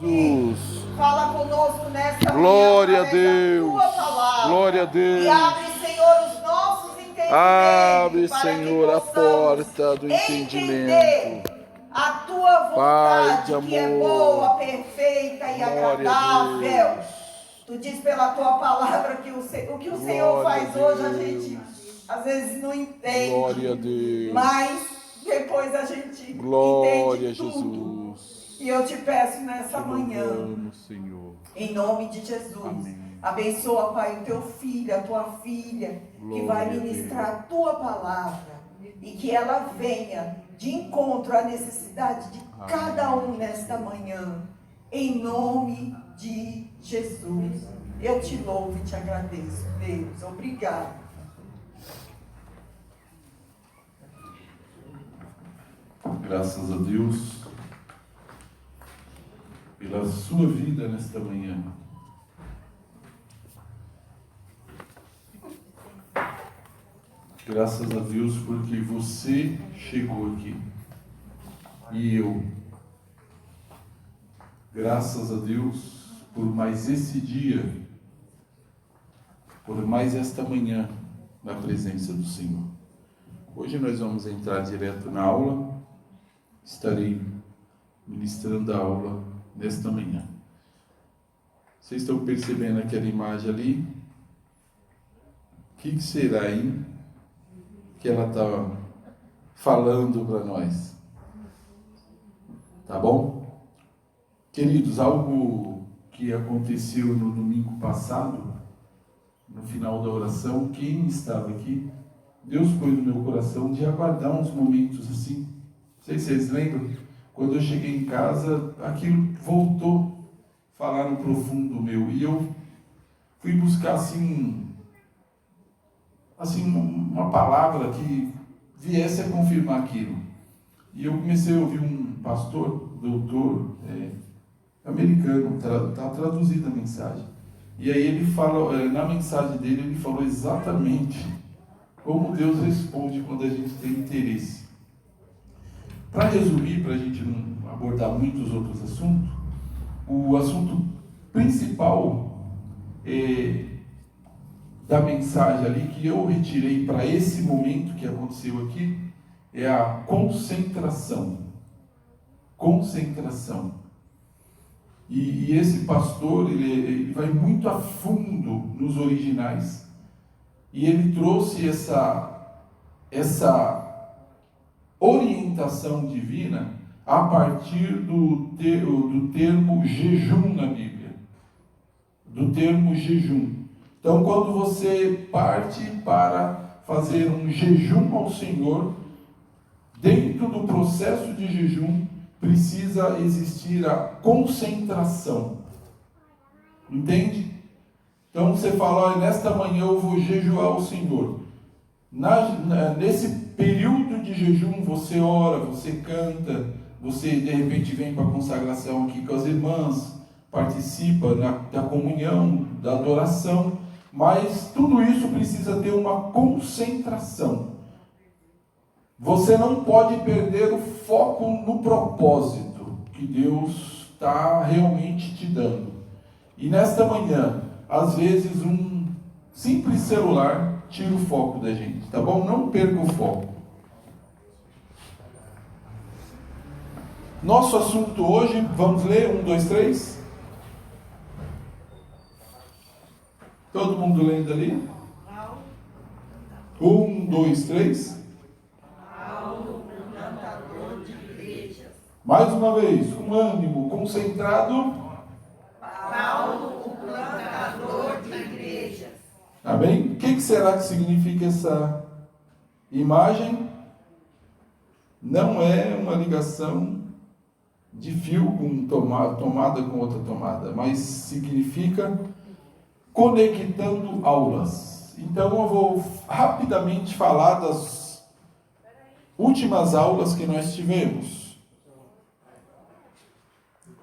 Jesus. Fala conosco nesta Glória manhã, a Deus. tua palavra. Glória a Deus. E abre, Senhor, os nossos entendimentos. Abre, para Senhor, que a possamos porta do entender entendimento. a tua Pai vontade, de que é amor. boa, perfeita e Glória a agradável. Deus. Tu diz pela tua palavra que o que o Senhor Glória faz a hoje, a Deus. gente às vezes não entende. Glória a Deus. Mas depois a gente Glória a entende tudo. Jesus. E eu te peço nessa Te manhã, louvamos, Senhor. em nome de Jesus, Amém. abençoa, Pai, o teu filho, a tua filha, que vai Glória a ministrar Deus. a tua palavra e que ela venha de encontro à necessidade de Amém. cada um nesta manhã, em nome de Jesus. Eu te louvo e te agradeço, Deus. Obrigada. Graças a Deus pela sua vida nesta manhã. Graças a Deus porque você chegou aqui e eu. Graças a Deus por mais esse dia, por mais esta manhã na presença do Senhor. Hoje nós vamos entrar direto na aula. Estarei ministrando a aula nesta manhã. Vocês estão percebendo aquela imagem ali? O que será aí que ela está falando para nós? Tá bom? Queridos, algo que aconteceu no domingo passado, no final da oração, quem estava aqui, Deus pôs no meu coração de aguardar uns momentos assim. Não sei se vocês lembram, quando eu cheguei em casa, aquilo voltou a falar no profundo meu. E eu fui buscar assim uma palavra que viesse a confirmar aquilo. E eu comecei a ouvir um pastor, doutor, americano, está traduzida a mensagem. E aí ele fala, na mensagem dele, ele falou exatamente como Deus responde quando a gente tem interesse. Para resumir, para a gente não abordar muitos outros assuntos, o assunto principal da mensagem ali, que eu retirei para esse momento que aconteceu aqui, é a concentração. Concentração. E esse pastor, ele vai muito a fundo nos originais. E ele trouxe essa orientação divina a partir do termo jejum na Bíblia. Do termo jejum. Então, quando você parte para fazer um jejum ao Senhor, dentro do processo de jejum, precisa existir a concentração. Entende? Então você fala, olha, nesta manhã eu vou jejuar ao Senhor. Nesse período de jejum, você ora, você canta, você de repente vem para a consagração aqui com as irmãs, participa da comunhão, da adoração, mas tudo isso precisa ter uma concentração. Você não pode perder o foco no propósito que Deus está realmente te dando. E nesta manhã, às vezes um simples celular tira o foco da gente, tá bom? Não perca o foco. Nosso assunto hoje, vamos ler? 1, 2, 3. Todo mundo lendo ali? 1, 2, 3. Mais uma vez, com ânimo, concentrado. Paulo, o plantador de igrejas. Amém? O que será que significa essa imagem? Não é uma ligação de fio com tomada com outra tomada, mas significa conectando aulas. Então eu vou rapidamente falar das últimas aulas que nós tivemos.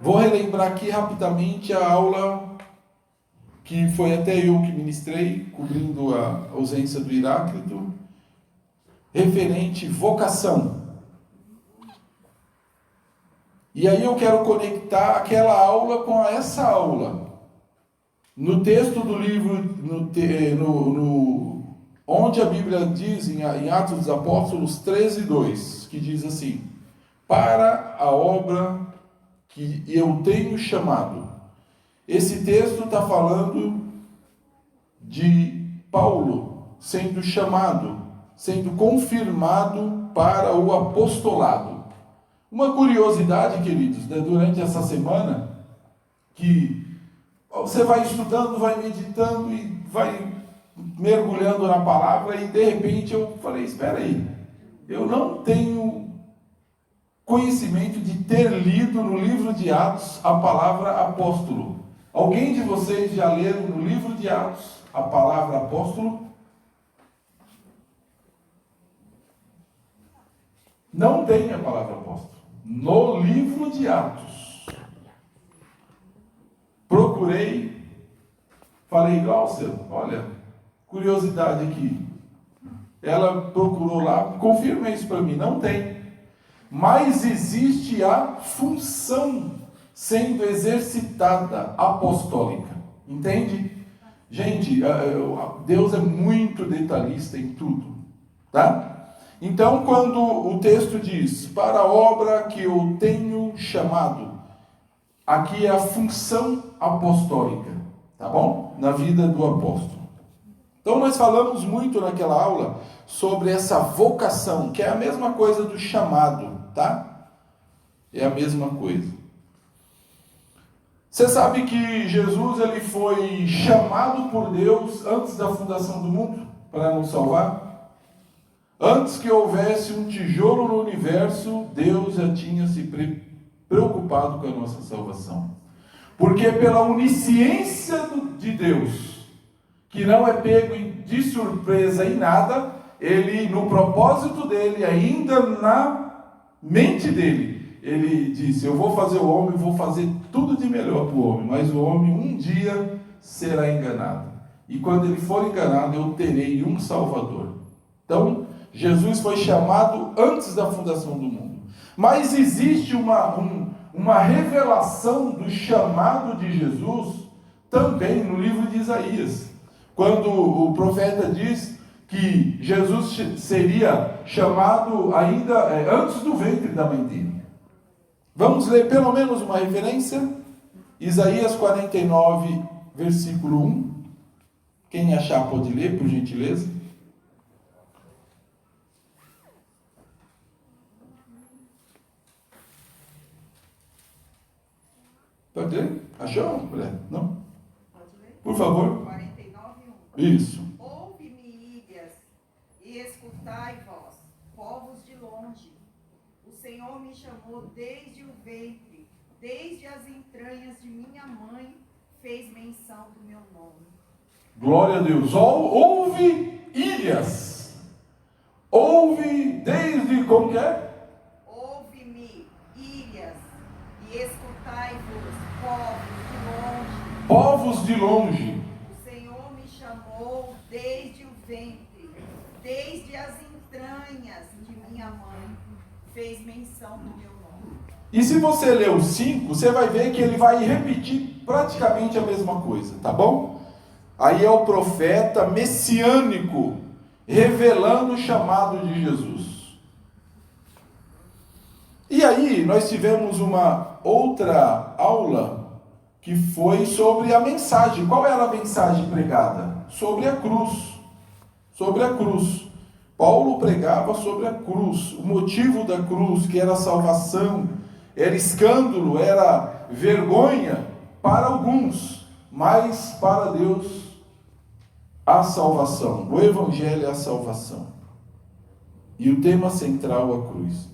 Vou relembrar aqui rapidamente a aula que foi até eu que ministrei, cobrindo a ausência do Heráclito, referente vocação. E aí eu quero conectar aquela aula com essa aula. No texto do livro, onde a Bíblia diz, em Atos dos Apóstolos 13:2, que diz assim: para a obra que eu tenho chamado. Esse texto está falando de Paulo sendo chamado, sendo confirmado para o apostolado. Uma curiosidade, queridos, né, durante essa semana, que você vai estudando, vai meditando e vai mergulhando na palavra, e de repente eu falei, espera aí, eu não tenho conhecimento de ter lido no livro de Atos a palavra apóstolo. Alguém de vocês já leram no livro de Atos a palavra apóstolo? Não tem a palavra apóstolo no livro de Atos. Procurei, falei, Glaucia, olha, curiosidade aqui. Ela procurou lá, confirma isso para mim, não tem. Mas existe a função sendo exercitada apostólica. Entende? Gente, Deus é muito detalhista em tudo. Tá? Então, quando o texto diz, para a obra que eu tenho chamado, aqui é a função apostólica. Tá bom? Na vida do apóstolo. Então, nós falamos muito naquela aula sobre essa vocação, que é a mesma coisa do chamado. Tá? É a mesma coisa. Você sabe que Jesus ele foi chamado por Deus antes da fundação do mundo para nos salvar? Antes que houvesse um tijolo no universo, Deus já tinha se preocupado com a nossa salvação. Porque pela onisciência de Deus, que não é pego de surpresa em nada, ele, no propósito dele, ainda na mente dele, ele disse, eu vou fazer o homem, vou fazer tudo de melhor para o homem, mas o homem um dia será enganado. E quando ele for enganado, eu terei um Salvador. Então, Jesus foi chamado antes da fundação do mundo. Mas existe uma revelação do chamado de Jesus também no livro de Isaías. Quando o profeta diz que Jesus seria chamado ainda antes do ventre da mãe dele. Vamos ler pelo menos uma referência? Isaías 49, versículo 1. Quem achar pode ler, por gentileza. Pode ler? Achou, mulher? Não? Pode ler? Por favor. 49:1. Isso. Ouve-me, ilhas, e escutai vós, povos de longe. O Senhor me chamou desde o ventre, desde as entranhas de minha mãe, fez menção do meu nome. Glória a Deus. Ouve, ilhas. Ouve desde, como que é? Ouve-me, ilhas, e escutai-vos, povos de longe. Povos de longe. O Senhor me chamou desde o ventre, desde as entranhas de minha mãe, fez menção do meu nome. E se você ler o 5, você vai ver que ele vai repetir praticamente a mesma coisa, tá bom? Aí é o profeta messiânico revelando o chamado de Jesus. E aí nós tivemos uma outra aula que foi sobre a mensagem. Qual era a mensagem pregada? Sobre a cruz. Sobre a cruz. Paulo pregava sobre a cruz, o motivo da cruz, que era a salvação, era escândalo, era vergonha para alguns, mas para Deus a salvação. O evangelho é a salvação. E o tema central a cruz.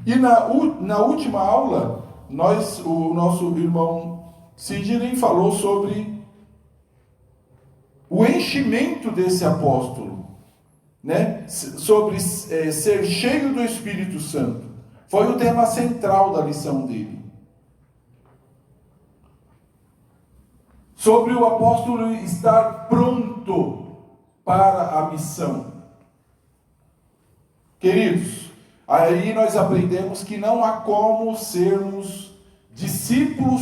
E na última aula, o nosso irmão Sidney falou sobre o enchimento desse apóstolo, né? Sobre ser cheio do Espírito Santo. Foi o tema central da lição dele. Sobre o apóstolo estar pronto para a missão. Queridos, Aí nós aprendemos que não há como sermos discípulo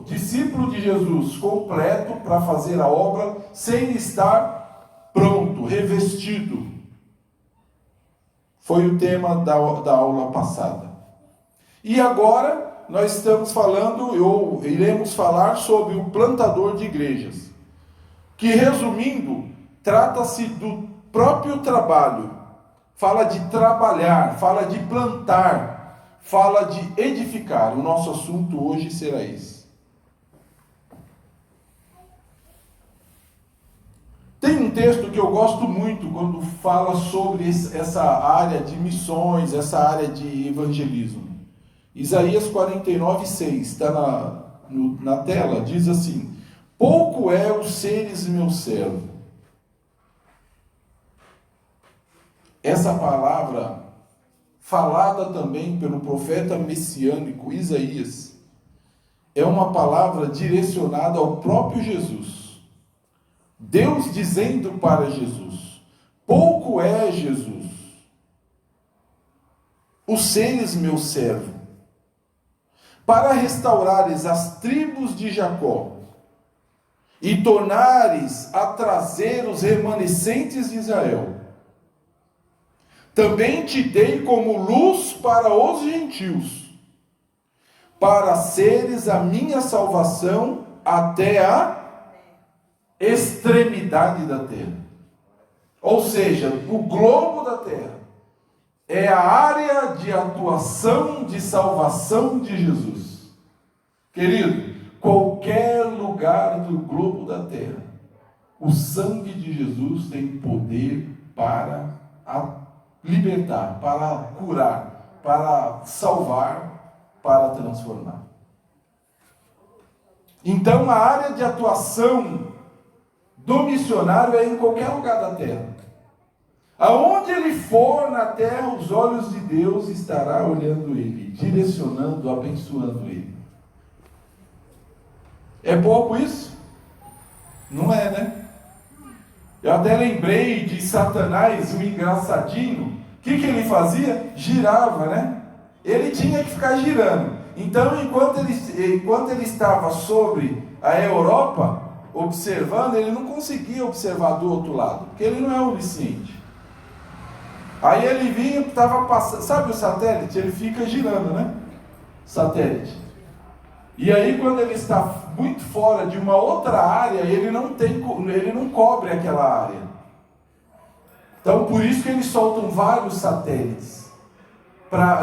de Jesus completo para fazer a obra sem estar pronto, revestido. Foi o tema da aula passada. E agora nós estamos falando, ou iremos falar sobre o plantador de igrejas, que, resumindo, trata-se do próprio trabalho. Fala de trabalhar, fala de plantar, fala de edificar. O nosso assunto hoje será esse. Tem um texto que eu gosto muito quando fala sobre essa área de missões, essa área de evangelismo. Isaías 49:6, está na tela, diz assim: pouco é o seres meu servo. Essa palavra, falada também pelo profeta messiânico Isaías, é uma palavra direcionada ao próprio Jesus. Deus dizendo para Jesus: pouco é, Jesus, os seres meu servo, para restaurares as tribos de Jacó e tornares a trazer os remanescentes de Israel. Também te dei como luz para os gentios, para seres a minha salvação até a extremidade da terra. Ou seja, o globo da terra é a área de atuação de salvação de Jesus. Querido, qualquer lugar do globo da terra, o sangue de Jesus tem poder para libertar, para curar, para salvar, para transformar. Então, a área de atuação do missionário é em qualquer lugar da terra. Aonde ele for na terra, os olhos de Deus estará olhando ele, direcionando, abençoando ele. É pouco isso? Não é, né? Eu até lembrei de Satanás, o engraçadinho. O que ele fazia? Girava, né? Ele tinha que ficar girando. Então, enquanto ele estava sobre a Europa, observando, ele não conseguia observar do outro lado, porque ele não é onisciente. Aí ele vinha, estava passando, sabe o satélite? Ele fica girando, né? Satélite. E aí, quando ele está muito fora de uma outra área, ele não cobre aquela área. Então, por isso que eles soltam vários satélites.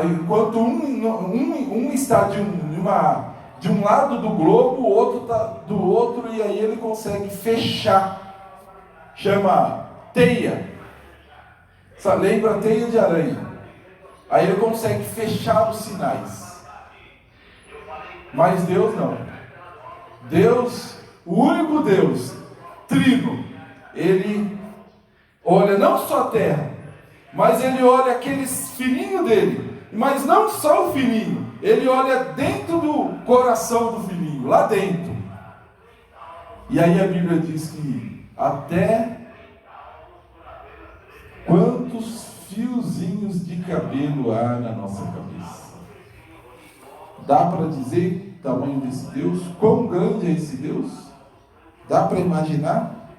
Enquanto um está de um lado do globo, o outro está do outro, e aí ele consegue fechar. Chama teia. Lembra a teia de aranha. Aí ele consegue fechar os sinais. Mas Deus não. Deus, o único Deus, Trino, ele olha não só a terra, mas ele olha aqueles filhinhos dele. Mas não só o filhinho, ele olha dentro do coração do filhinho, lá dentro. E aí a Bíblia diz que até quantos fiozinhos de cabelo há na nossa cabeça. Dá para dizer o tamanho desse Deus? Quão grande é esse Deus? Dá para imaginar?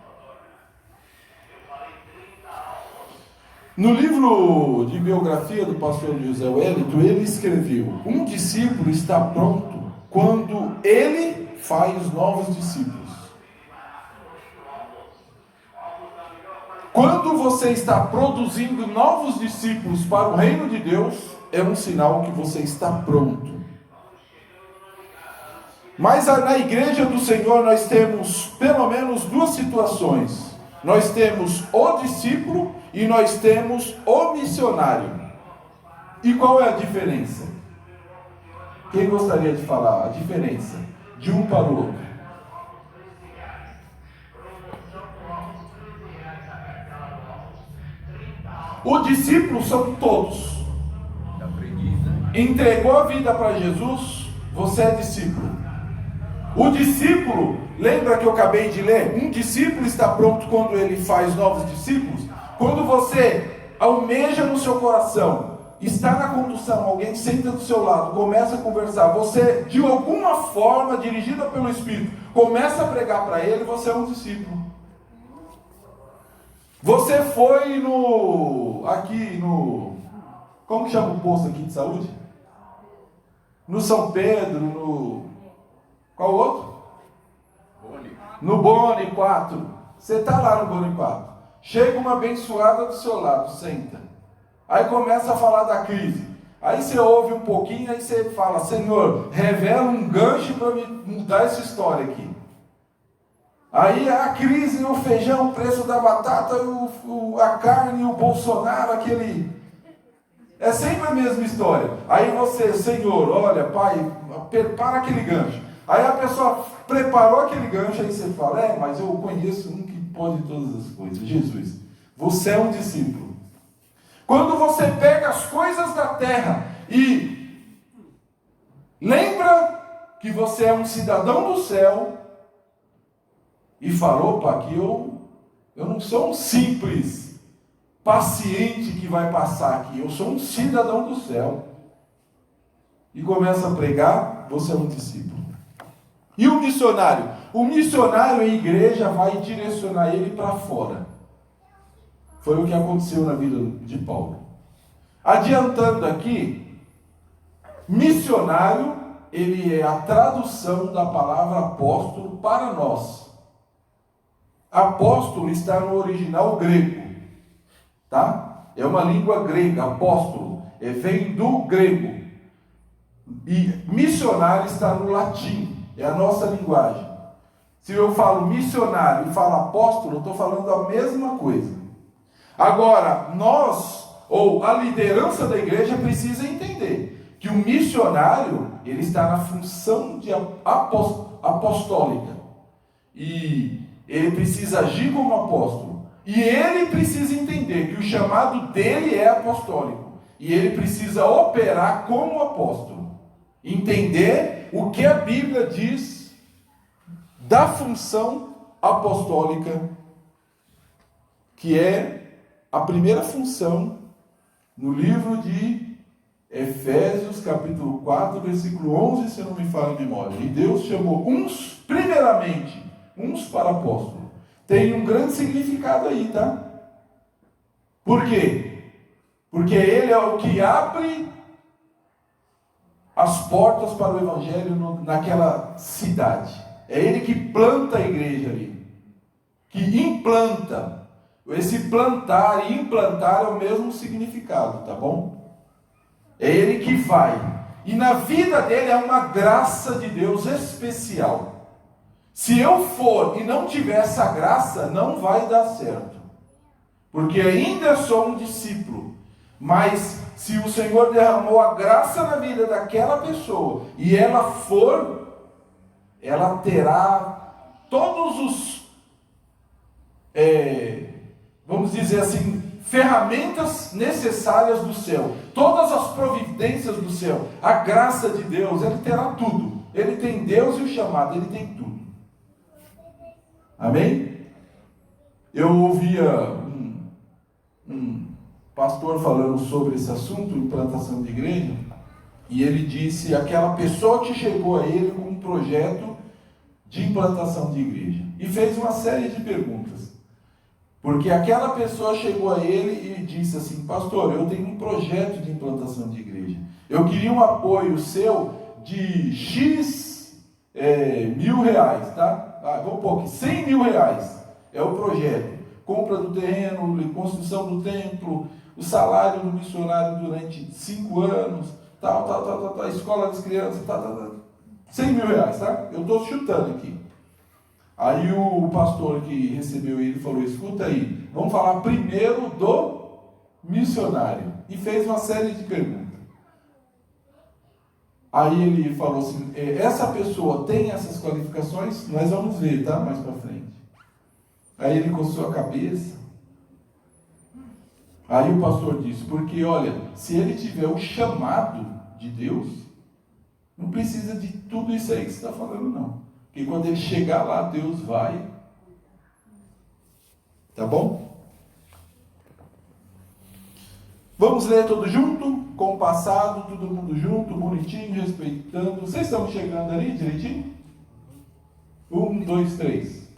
No livro de biografia do pastor José Wellington, ele escreveu: um discípulo está pronto quando ele faz novos discípulos. Quando você está produzindo novos discípulos para o reino de Deus, é um sinal que você está pronto. Mas na igreja do Senhor nós temos pelo menos duas situações. Nós temos o discípulo e nós temos o missionário. E qual é a diferença? Quem gostaria de falar a diferença de um para o outro? O discípulo são todos. Entregou a vida para Jesus, você é discípulo. O discípulo, lembra que eu acabei de ler? Um discípulo está pronto quando ele faz novos discípulos. Quando você almeja no seu coração está na condução, alguém senta do seu lado, começa a conversar, você, de alguma forma, dirigida pelo Espírito, começa a pregar para ele, você é um discípulo. Você foi como que chama o posto aqui de saúde? No São Pedro, qual outro? No Boni 4. Você está lá no Boni 4. Chega uma abençoada do seu lado, senta. Aí começa a falar da crise. Aí você ouve um pouquinho, aí você fala: Senhor, revela um gancho para me mudar essa história aqui. Aí a crise, o feijão, o preço da batata, a carne, o Bolsonaro, aquele... É sempre a mesma história. Aí você: Senhor, olha, Pai, prepara aquele gancho. Aí a pessoa preparou aquele gancho, aí você fala: mas eu conheço um que pode todas as coisas, Jesus. Você é um discípulo. Quando você pega as coisas da terra e lembra que você é um cidadão do céu e fala: opa, aqui eu não sou um simples paciente que vai passar aqui, eu sou um cidadão do céu. E começa a pregar, você é um discípulo. E o missionário? O missionário, a igreja vai direcionar ele para fora. Foi o que aconteceu na vida de Paulo. Adiantando aqui, missionário, ele é a tradução da palavra apóstolo para nós. Apóstolo está no original grego, tá? É uma língua grega, apóstolo, vem do grego. E missionário está no latim, é a nossa linguagem. Se eu falo missionário e falo apóstolo, eu estou falando a mesma coisa. Agora, nós, ou a liderança da igreja, precisa entender que o missionário, ele está na função de apostólica. E ele precisa agir como apóstolo. E ele precisa entender que o chamado dele é apostólico. E ele precisa operar como apóstolo. Entender o que a Bíblia diz da função apostólica, que é a primeira função no livro de Efésios, capítulo 4, versículo 11, se não me falha a memória. E Deus chamou uns, primeiramente, uns para apóstolo. Tem um grande significado aí, tá? Por quê? Porque ele é o que abre as portas para o evangelho naquela cidade. É ele que planta a igreja ali, que implanta. Esse plantar e implantar é o mesmo significado, tá bom? É ele que vai. E na vida dele é uma graça de Deus especial. Se eu for e não tiver essa graça, não vai dar certo. Porque ainda sou um discípulo. Mas se o Senhor derramou a graça na vida daquela pessoa e ela for, ela terá todos os, vamos dizer assim, ferramentas necessárias do céu, todas as providências do céu, a graça de Deus, ele terá tudo. Ele tem Deus e o chamado, ele tem tudo. Amém? Eu ouvia um pastor falando sobre esse assunto, implantação de igreja, e ele disse: aquela pessoa que chegou a ele com um projeto de implantação de igreja, e fez uma série de perguntas, porque aquela pessoa chegou a ele e disse assim: pastor, eu tenho um projeto de implantação de igreja, eu queria um apoio seu de X R$1.000, tá? Vamos pôr aqui, R$100.000 é o projeto, compra do terreno, construção do templo, o salário do missionário durante 5 anos, tal, escola das crianças, R$100.000, tá? Eu estou chutando aqui. Aí o pastor que recebeu ele falou: escuta aí, vamos falar primeiro do missionário. E fez uma série de perguntas. Aí ele falou assim: essa pessoa tem essas qualificações? Nós vamos ver, tá? Mais para frente. Aí ele coçou a cabeça. Aí o pastor disse: porque olha, se ele tiver o chamado de Deus, não precisa de tudo isso aí que você está falando, não. Porque quando ele chegar lá, Deus vai. Tá bom? Vamos ler tudo junto, compassado, todo mundo junto, bonitinho, respeitando. Vocês estão chegando ali direitinho? 1, 2, 3.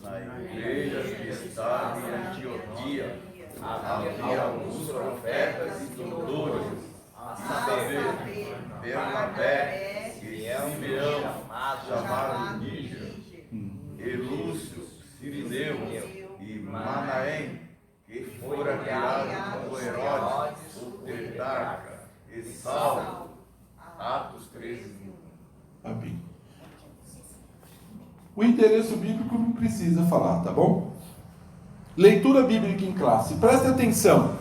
Na igreja que está em Antioquia, havia alguns profetas e doutores, a saber, Bernabé e Simeão, chamado Níger, e Lúcio, Cirineu e Manaém, que fora criado com Herodes, o tetrarca, e Saulo, Atos 13. Amém. O endereço bíblico não precisa falar, tá bom? Leitura bíblica em classe. Preste atenção.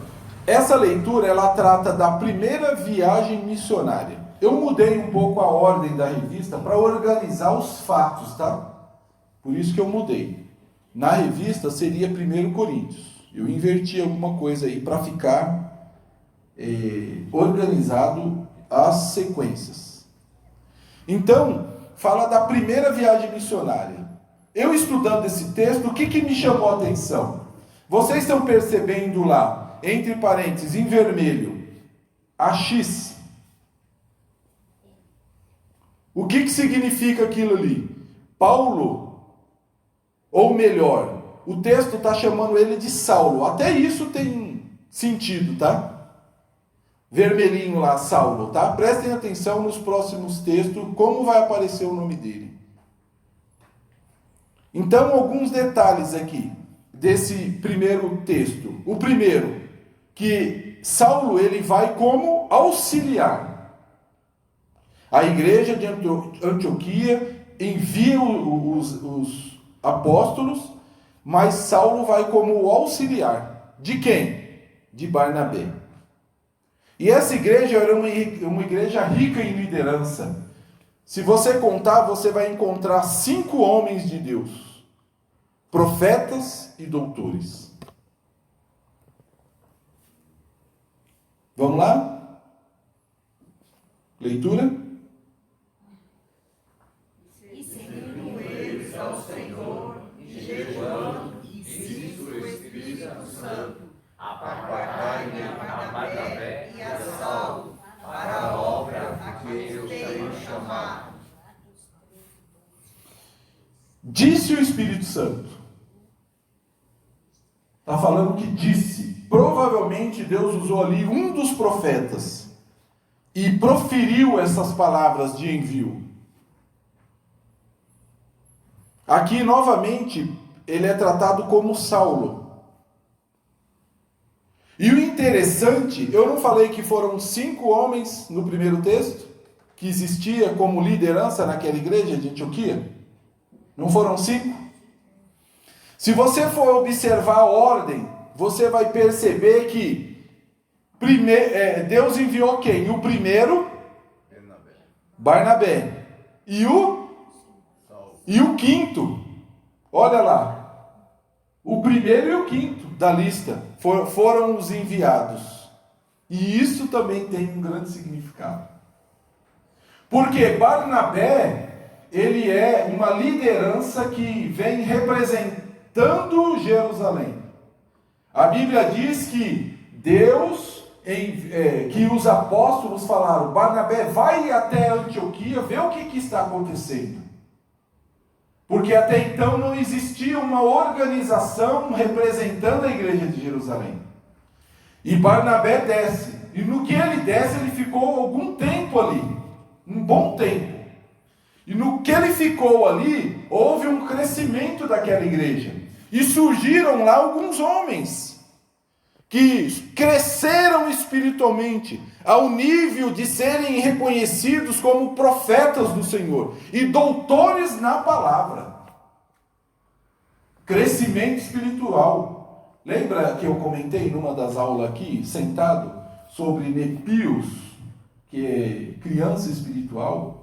Essa leitura, ela trata da primeira viagem missionária. Eu mudei um pouco a ordem da revista para organizar os fatos, tá? Por isso que eu mudei. Na revista seria 1 Coríntios. Eu inverti alguma coisa aí para ficar organizado as sequências. Então, fala da primeira viagem missionária. Eu estudando esse texto, o que me chamou a atenção? Vocês estão percebendo lá, entre parênteses, em vermelho, a X. O que significa aquilo ali? Paulo, ou melhor, o texto está chamando ele de Saulo. Até isso tem sentido, tá? Vermelhinho lá, Saulo, tá? Prestem atenção nos próximos textos, como vai aparecer o nome dele. Então, alguns detalhes aqui desse primeiro texto. O primeiro, que Saulo ele vai como auxiliar. A igreja de Antioquia envia os apóstolos, mas Saulo vai como auxiliar. De quem? De Barnabé. E essa igreja era uma igreja rica em liderança. Se você contar, você vai encontrar 5 homens de Deus, profetas e doutores. Vamos lá? Leitura? E seguindo eles ao Senhor, jejuando, e disse o Espírito Santo, apartai-me a Barnabé e a Saulo, para a obra a que eu tenho chamado. Disse o Espírito Santo. Está falando que disse. Provavelmente Deus usou ali um dos profetas e proferiu essas palavras de envio. Aqui, novamente, ele é tratado como Saulo. E o interessante, eu não falei que foram 5 homens no primeiro texto, que existia como liderança naquela igreja de Antioquia? Não foram 5? Se você for observar a ordem, você vai perceber que Deus enviou quem? O primeiro? Barnabé. E o quinto? Olha lá. O primeiro e o quinto da lista foram os enviados. E isso também tem um grande significado. Porque Barnabé, ele é uma liderança que vem representando Jerusalém. A Bíblia diz que Deus, que os apóstolos falaram, Barnabé, vai até Antioquia, vê o que está acontecendo. Porque até então não existia uma organização representando a igreja de Jerusalém. E Barnabé desce. E no que ele desce, ele ficou algum tempo ali. Um bom tempo. E no que ele ficou ali, houve um crescimento daquela igreja. E surgiram lá alguns homens que cresceram espiritualmente ao nível de serem reconhecidos como profetas do Senhor e doutores na palavra. Crescimento espiritual. Lembra que eu comentei numa das aulas aqui, sentado, sobre Nepios, que é criança espiritual?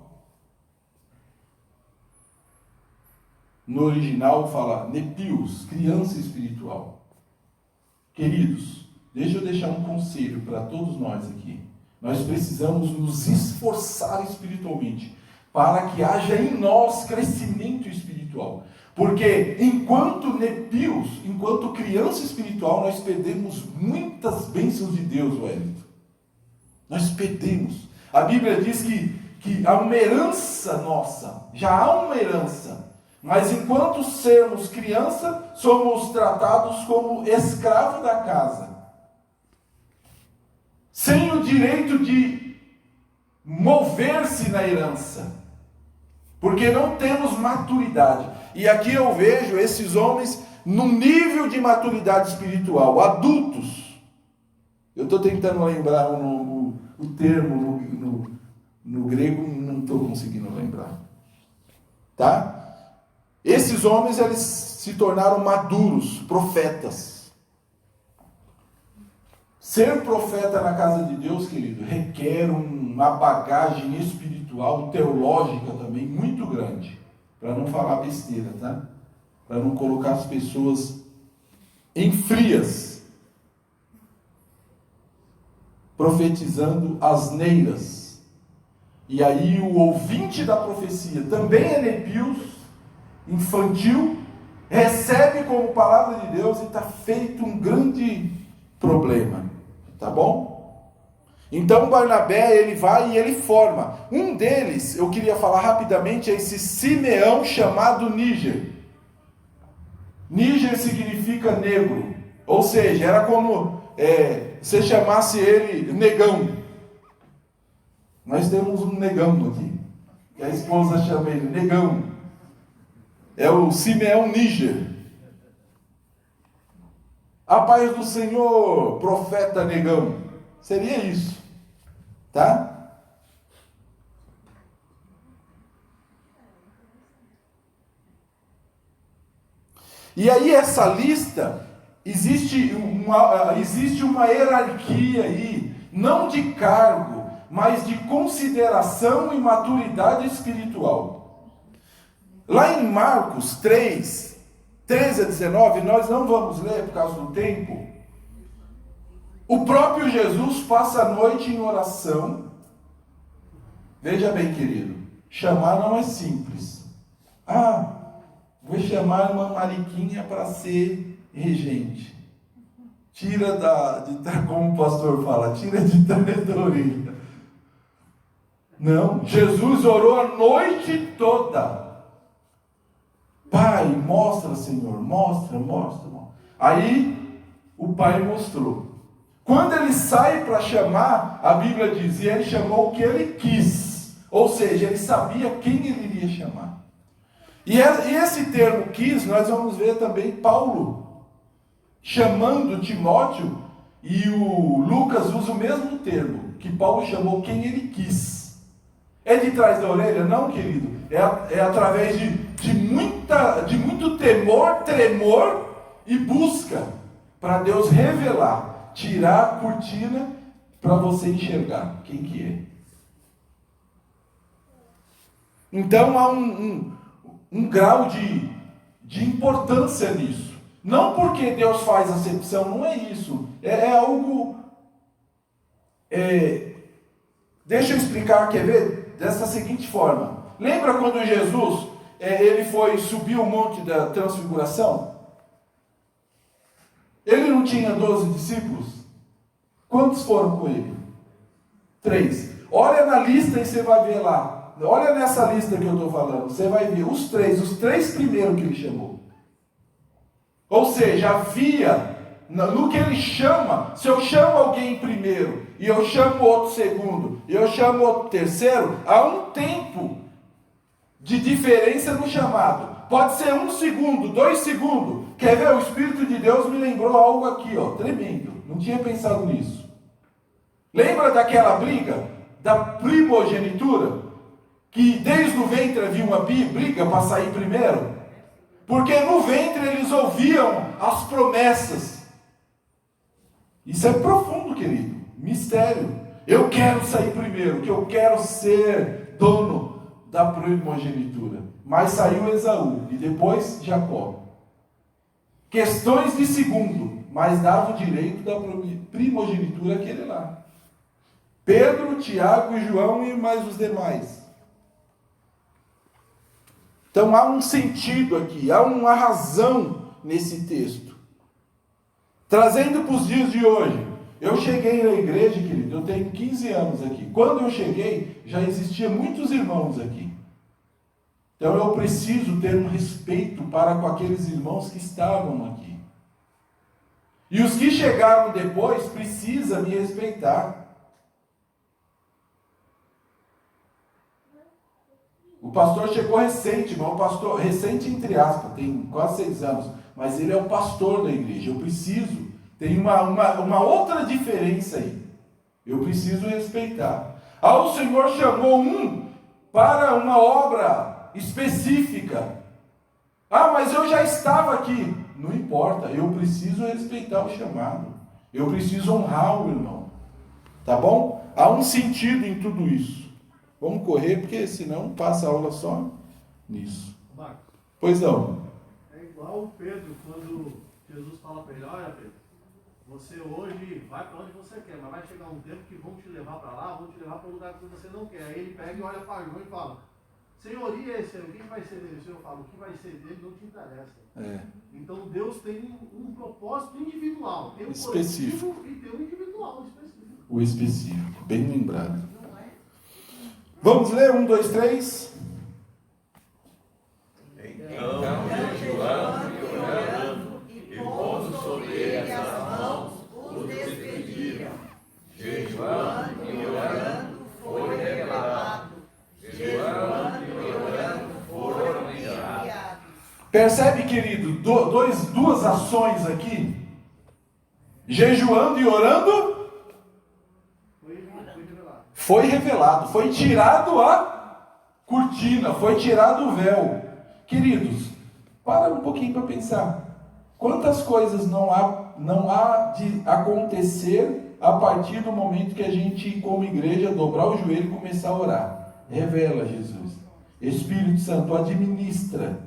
No original fala Nepios, criança espiritual. Queridos, deixa eu deixar um conselho para todos nós aqui. Nós precisamos nos esforçar espiritualmente para que haja em nós crescimento espiritual. Porque enquanto nepios, enquanto criança espiritual, nós perdemos muitas bênçãos de Deus, Wellington. Nós perdemos. A Bíblia diz que há uma herança nossa, já há uma herança. Mas enquanto sermos criança, somos tratados como escravo da casa. Sem o direito de mover-se na herança. Porque não temos maturidade. E aqui eu vejo esses homens num nível de maturidade espiritual, adultos. Eu estou tentando lembrar o termo no grego, não estou conseguindo lembrar. Tá? Esses homens, eles se tornaram maduros, profetas. Ser profeta na casa de Deus, querido, requer uma bagagem espiritual, teológica também, muito grande. Para não falar besteira, tá? Para não colocar as pessoas em frias, profetizando asneiras. E aí o ouvinte da profecia também é nepios, infantil, recebe como palavra de Deus e está feito um grande problema. Tá bom? Então Barnabé, ele vai e ele forma. Um deles, eu queria falar rapidamente, é esse Simeão chamado Níger. Níger significa negro. Ou seja, era como você chamasse ele negão. Nós temos um negão aqui. E a esposa chama ele negão. É o Simeão Níger. A paz do Senhor, profeta negão. Seria isso. Tá? E aí essa lista, existe uma hierarquia aí, não de cargo, mas de consideração e maturidade espiritual. Lá em Marcos 3, 13 a 19, nós não vamos ler por causa do tempo. O próprio Jesus passa a noite em oração. Veja bem, querido, chamar não é simples. Vou chamar uma mariquinha para ser regente. Tira como o pastor fala, tira de trás da orelha. Não, Jesus orou a noite toda. Pai, mostra, Senhor, mostra. Aí, o Pai mostrou. Quando ele sai para chamar, a Bíblia diz, e ele chamou o que ele quis. Ou seja, ele sabia quem ele iria chamar. E esse termo quis, nós vamos ver também Paulo chamando Timóteo, e o Lucas usa o mesmo termo, que Paulo chamou quem ele quis. É de trás da orelha? Não, querido. É através de muito temor, tremor e busca para Deus revelar. Tirar a cortina para você enxergar quem que é. Então há um grau de importância nisso. Não porque Deus faz acepção, não é isso. É algo... deixa eu explicar, quer ver? Dessa seguinte forma. Lembra quando Jesus ele subiu o monte da transfiguração? Ele não tinha 12 discípulos? Quantos foram com ele? 3. Olha na lista e você vai ver lá. Olha nessa lista que eu estou falando. Você vai ver os 3 primeiros que ele chamou. Ou seja, havia, no que ele chama, se eu chamo alguém primeiro, e eu chamo outro segundo, e eu chamo outro terceiro, há um tempo de diferença no chamado. Pode ser 1 segundo, 2 segundos. Quer ver? O Espírito de Deus me lembrou algo aqui, tremendo. Não tinha pensado nisso. Lembra daquela briga da primogenitura? Que desde o ventre havia uma briga para sair primeiro? Porque no ventre eles ouviam as promessas. Isso é profundo, querido. Mistério. Eu quero sair primeiro, que eu quero ser dono da primogenitura. Mas saiu Esaú e depois Jacó. Questões de segundo, mas dava o direito da primogenitura àquele lá. Pedro, Tiago e João e mais os demais. Então há um sentido aqui, há uma razão nesse texto. Trazendo para os dias de hoje, eu cheguei na igreja, querido, eu tenho 15 anos aqui. Quando eu cheguei, já existiam muitos irmãos aqui. Então eu preciso ter um respeito para com aqueles irmãos que estavam aqui. E os que chegaram depois precisam me respeitar. O pastor chegou recente, mas o pastor, recente entre aspas, tem quase 6 anos, mas ele é o pastor da igreja. Eu preciso, tem uma outra diferença aí. Eu preciso respeitar. O Senhor chamou um para uma obra específica. Mas eu já estava aqui. Não importa, eu preciso respeitar o chamado. Eu preciso honrar o irmão. Tá bom? Há um sentido em tudo isso. Vamos correr, porque senão passa a aula só nisso. Marcos, Pois não. é igual o Pedro, quando Jesus fala para ele: olha, Pedro, você hoje vai para onde você quer, mas vai chegar um tempo que vão te levar para lá, vão te levar para um lugar que você não quer. Aí ele pega e olha para o irmão e fala: Senhor, e esse? Quem vai ser dele? O Senhor fala: o que vai ser dele não te interessa. Então Deus tem um propósito individual, tem um Específico. coletivo e tem um individual específico. O específico, bem lembrado. Vamos ler? 1, 2, 3. Então, jejuando e orando, e pondo sobre eles as mãos, os despediram. Jejuando e orando, foi revelado. Jejuando e orando, foram enviados. Percebe, querido, duas ações aqui. Jejuando e orando, foi revelado, foi tirado a cortina, foi tirado o véu. Queridos, para um pouquinho para pensar. Quantas coisas não há de acontecer a partir do momento que a gente, como igreja, dobrar o joelho e começar a orar? Revela, Jesus. Espírito Santo, administra.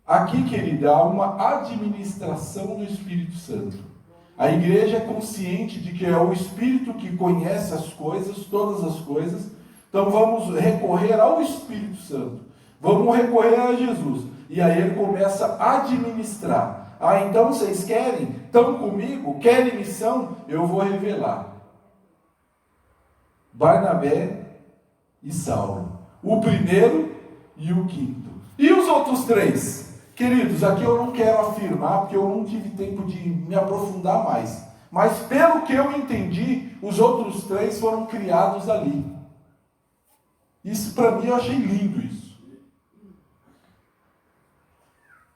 Aqui, querida, há uma administração do Espírito Santo. A igreja é consciente de que é o Espírito que conhece as coisas, todas as coisas. Então vamos recorrer ao Espírito Santo. Vamos recorrer a Jesus. E aí ele começa a administrar. Então vocês querem? Estão comigo? Querem missão? Eu vou revelar. Barnabé e Saulo. O primeiro e o quinto. E os outros 3? Queridos, aqui eu não quero afirmar, porque eu não tive tempo de me aprofundar mais. Mas pelo que eu entendi, os outros 3 foram criados ali. Isso para mim eu achei lindo isso.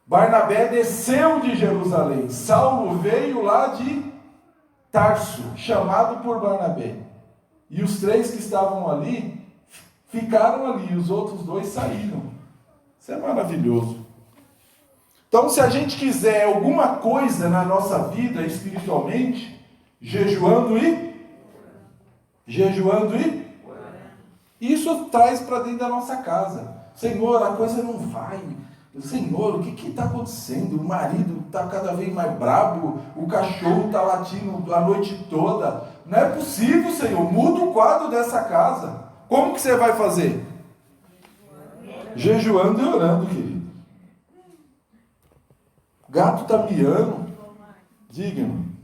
Barnabé desceu de Jerusalém. Saulo veio lá de Tarso, chamado por Barnabé. E os 3 que estavam ali, ficaram ali. Os outros 2 saíram. Isso é maravilhoso. Então, se a gente quiser alguma coisa na nossa vida espiritualmente, jejuando e isso traz para dentro da nossa casa. Senhor, a coisa não vai. Senhor, o que está acontecendo? O marido está cada vez mais brabo, o cachorro está latindo a noite toda. Não é possível, Senhor. Muda o quadro dessa casa. Como que você vai fazer? Jejuando e orando, querido. Gato está miando. Diga-me.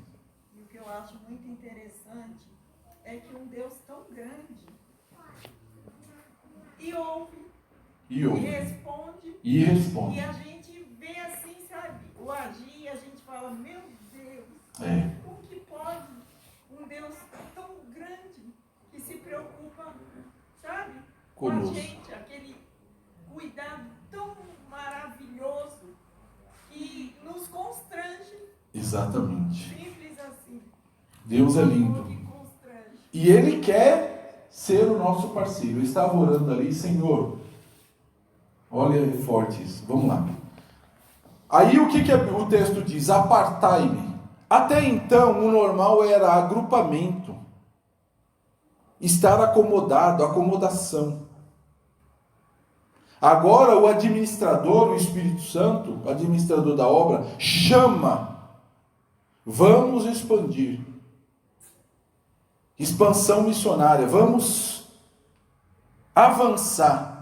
E o que eu acho muito interessante é que um Deus tão grande ouve. E responde. E a gente vê assim, sabe, o agir, e a gente fala: meu Deus, como que pode um Deus tão grande que se preocupa, sabe, conosco, com a gente, aquele cuidado tão maravilhoso que nos constrange. Exatamente. Simples assim. Deus é lindo. E Ele quer ser o nosso parceiro. Eu estava orando ali, Senhor. Olha, é forte isso. Vamos lá. Aí o que o texto diz? Apartai-me. Até então o normal era agrupamento. Estar acomodado, acomodação. Agora o administrador, o Espírito Santo, o administrador da obra, chama. Vamos expandir. Expansão missionária. Vamos avançar.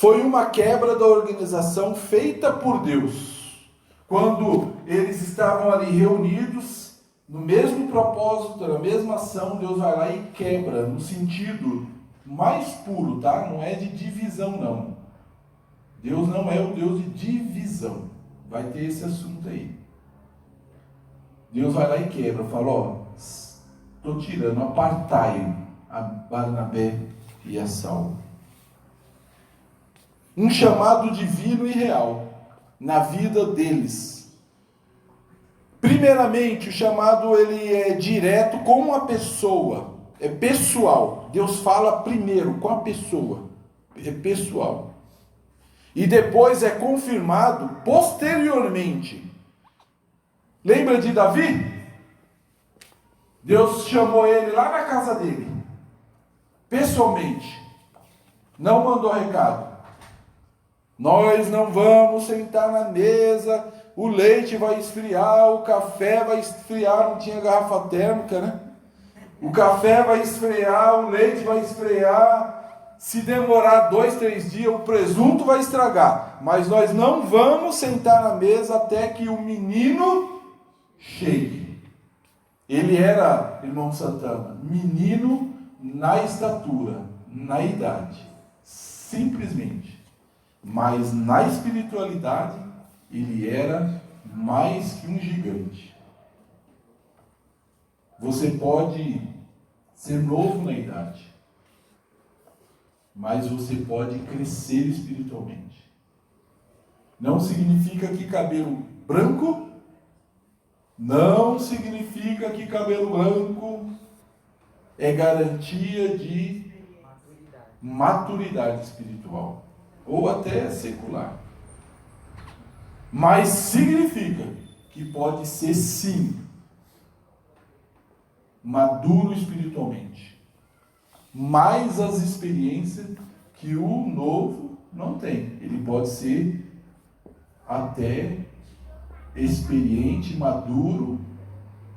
foi uma quebra da organização feita por Deus. Quando eles estavam ali reunidos, no mesmo propósito, na mesma ação, Deus vai lá e quebra, no sentido mais puro, tá? Não é de divisão, não. Deus não é o Deus de divisão. Vai ter esse assunto aí. Deus vai lá e quebra, fala, ó, estou tirando, apartai a Barnabé e a Saulo. Um chamado divino e real na vida deles. Primeiramente, o chamado ele é direto com a pessoa, é pessoal. Deus fala primeiro com a pessoa, é pessoal. E depois é confirmado posteriormente. Lembra de Davi? Deus chamou ele lá na casa dele, pessoalmente. Não mandou recado. Nós não vamos sentar na mesa, o leite vai esfriar, o café vai esfriar, não tinha garrafa térmica, né? O café vai esfriar, o leite vai esfriar, se demorar 2, 3 dias, o presunto vai estragar. Mas nós não vamos sentar na mesa até que o menino chegue. Ele era, irmão Santana, menino na estatura, na idade, simplesmente. Mas na espiritualidade, ele era mais que um gigante. Você pode ser novo na idade, mas você pode crescer espiritualmente. Não significa que cabelo branco, não significa que cabelo branco é garantia de maturidade espiritual, ou até secular. Mas significa que pode ser sim maduro espiritualmente. Mais as experiências que o novo não tem. Ele pode ser até experiente, maduro,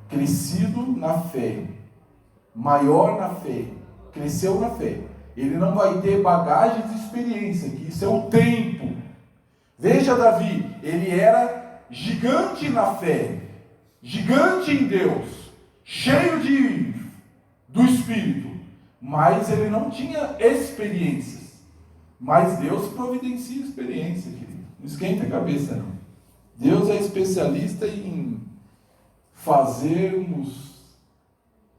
crescido na fé, maior na fé, cresceu na fé. Ele não vai ter bagagem de experiência, que isso é o tempo. Veja Davi, ele era gigante na fé, gigante em Deus, cheio do Espírito, mas ele não tinha experiências. Mas Deus providencia experiência, querido. Não esquenta a cabeça, não. Deus é especialista em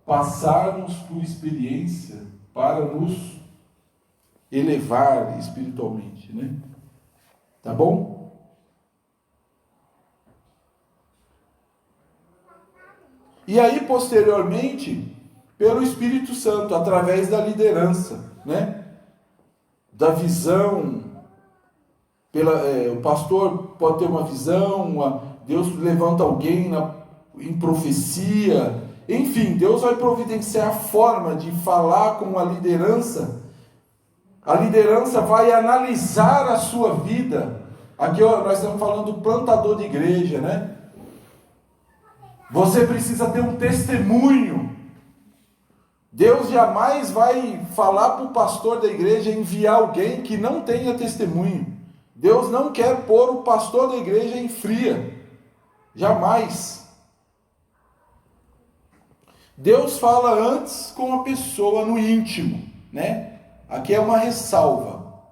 passarmos por experiência para nos elevar espiritualmente, né? Tá bom? E aí, posteriormente, pelo Espírito Santo, através da liderança, né? Da visão. O pastor pode ter uma visão, Deus levanta alguém em profecia, enfim, Deus vai providenciar a forma de falar com a liderança. A liderança vai analisar a sua vida. Aqui nós estamos falando do plantador de igreja, né? Você precisa ter um testemunho. Deus jamais vai falar para o pastor da igreja enviar alguém que não tenha testemunho. Deus não quer pôr o pastor da igreja em fria. Jamais. Deus fala antes com a pessoa no íntimo, né? Aqui é uma ressalva.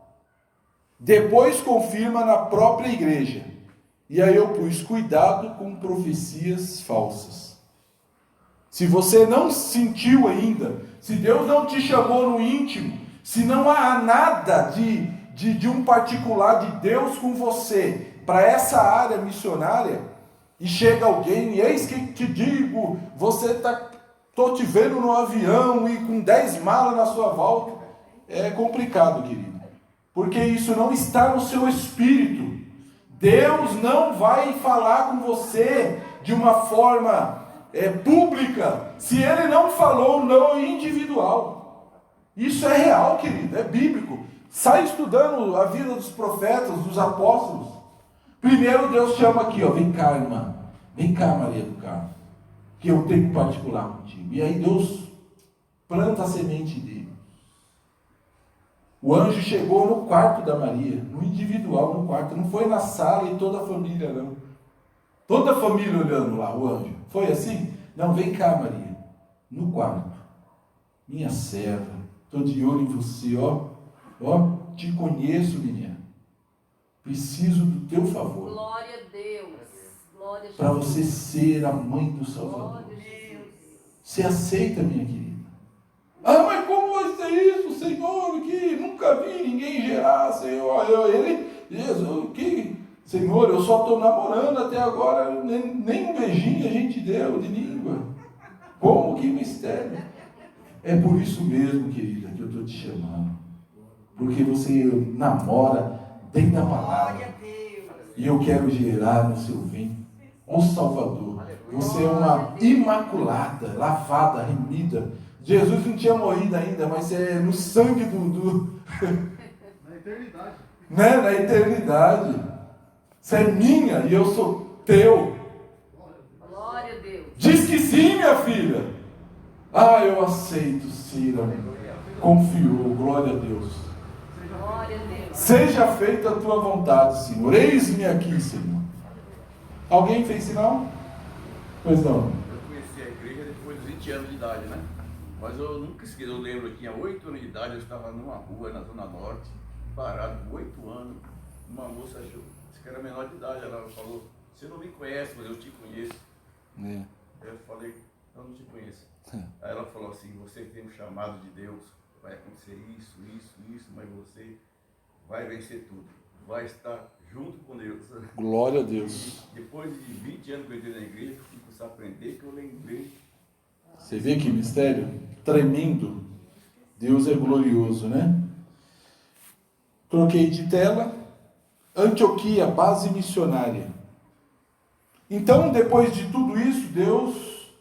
Depois confirma na própria igreja. E aí eu pus cuidado com profecias falsas. Se você não sentiu ainda, se Deus não te chamou no íntimo, se não há nada de um particular de Deus com você para essa área missionária, e chega alguém, e eis que te digo, estou te vendo no avião e com 10 malas na sua volta, é complicado, querido, porque isso não está no seu espírito. Deus não vai falar com você de uma forma pública, se Ele não falou no individual. Isso é real, querido, é bíblico. Sai estudando a vida dos profetas, dos apóstolos. Primeiro Deus chama aqui, ó, vem cá, irmã, vem cá, Maria do Carmo, que eu tenho que particular contigo. E aí Deus planta a semente dele. O anjo chegou no quarto da Maria, no individual, no quarto. Não foi na sala e toda a família, não. Toda a família olhando lá, o anjo. Foi assim? Não, vem cá, Maria. No quarto. Minha serva, estou de olho em você, ó. Ó, te conheço, menina. Preciso do teu favor. Glória a Deus. Glória a Jesus. Para você ser a mãe do Salvador. Glória a Jesus. Você aceita, minha querida? Ah, mas como vai ser isso, Senhor? Que nunca vi ninguém gerar, Senhor. Jesus, que... Senhor, eu só estou namorando até agora, nem um beijinho a gente deu de língua. Como que mistério? É por isso mesmo, querida, que eu estou te chamando. Porque você namora dentro da palavra. Glória a Deus. E eu quero gerar no seu ventre o Salvador. Você é uma imaculada, lavada, remida. Jesus não tinha morrido ainda, mas é no sangue Na eternidade. né? Na eternidade. Você é minha e eu sou teu. Glória a Deus. Diz que sim, minha filha. Ah, eu aceito, Cira. Confiou, glória a Deus. Glória a Deus. Seja feita a tua vontade, Senhor. Eis-me aqui, Senhor. Alguém fez sinal? Pois não. Eu conheci a igreja depois dos 20 anos de idade, né? Mas eu nunca esqueci, eu lembro que tinha 8 anos de idade, eu estava numa rua na Zona Norte, parado com 8 anos. Uma moça achou, disse que era menor de idade, ela falou, você não me conhece, mas eu te conheço. É. Eu falei, eu não te conheço. Aí ela falou assim, você tem um chamado de Deus, vai acontecer isso, mas você vai vencer tudo. Vai estar junto com Deus. Glória a Deus. E depois de 20 anos que eu entrei na igreja, eu fui começar a aprender, que eu lembrei. Você vê que mistério tremendo. Deus é glorioso, né? Troquei de tela. Antioquia, base missionária. Então, depois de tudo isso, Deus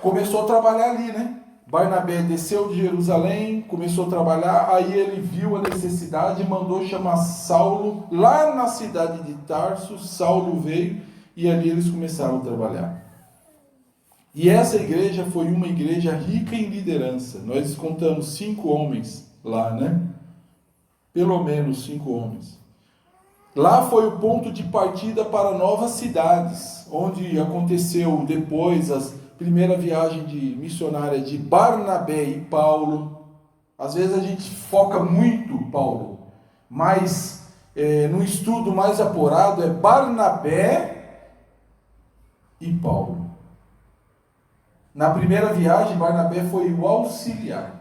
começou a trabalhar ali, né? Barnabé desceu de Jerusalém, começou a trabalhar, aí ele viu a necessidade e mandou chamar Saulo, lá na cidade de Tarso. Saulo veio e ali eles começaram a trabalhar. E essa igreja foi uma igreja rica em liderança. Nós contamos 5 homens lá, né? Pelo menos 5 homens. Lá foi o ponto de partida para novas cidades, onde aconteceu depois a primeira viagem de missionária de Barnabé e Paulo. Às vezes a gente foca muito, Paulo, mas no estudo mais apurado é Barnabé e Paulo. Na primeira viagem, Barnabé foi o auxiliar.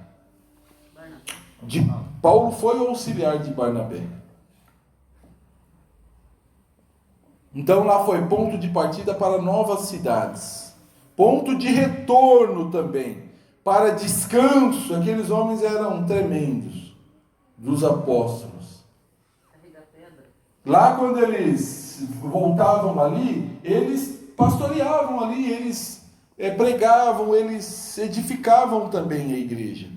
Paulo foi o auxiliar de Barnabé. Então lá foi ponto de partida para novas cidades. Ponto de retorno também. Para descanso. Aqueles homens eram tremendos. Dos apóstolos. Lá quando eles voltavam ali, eles pastoreavam ali, eles pregavam, eles edificavam também a igreja.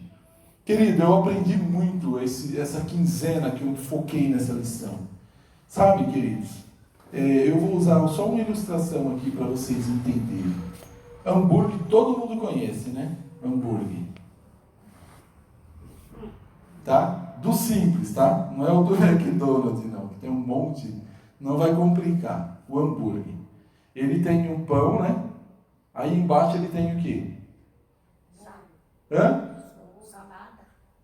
Querido, eu aprendi muito essa quinzena que eu foquei nessa lição. Sabe, queridos? Eu vou usar só uma ilustração aqui para vocês entenderem. Hambúrguer, todo mundo conhece, né? Hambúrguer. Tá? Do simples, tá? Não é o do McDonald's, não. Que tem um monte. Não vai complicar. O hambúrguer. Ele tem um pão, né? Aí embaixo ele tem o quê? Hã?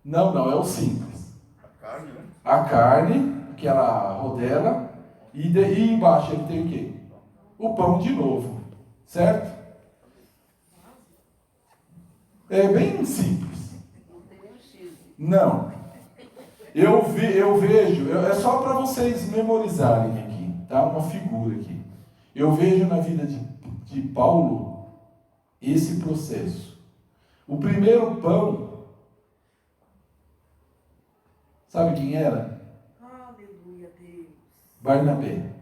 Não, é o simples. A carne, né? A carne, aquela rodela, e embaixo ele tem o quê? O pão de novo, certo? É bem simples. Não tem nem um X. Não. Eu vejo, é só para vocês memorizarem aqui, tá? Uma figura aqui. Eu vejo na vida de Paulo esse processo. O primeiro pão, sabe quem era? Aleluia, Deus. Barnabé.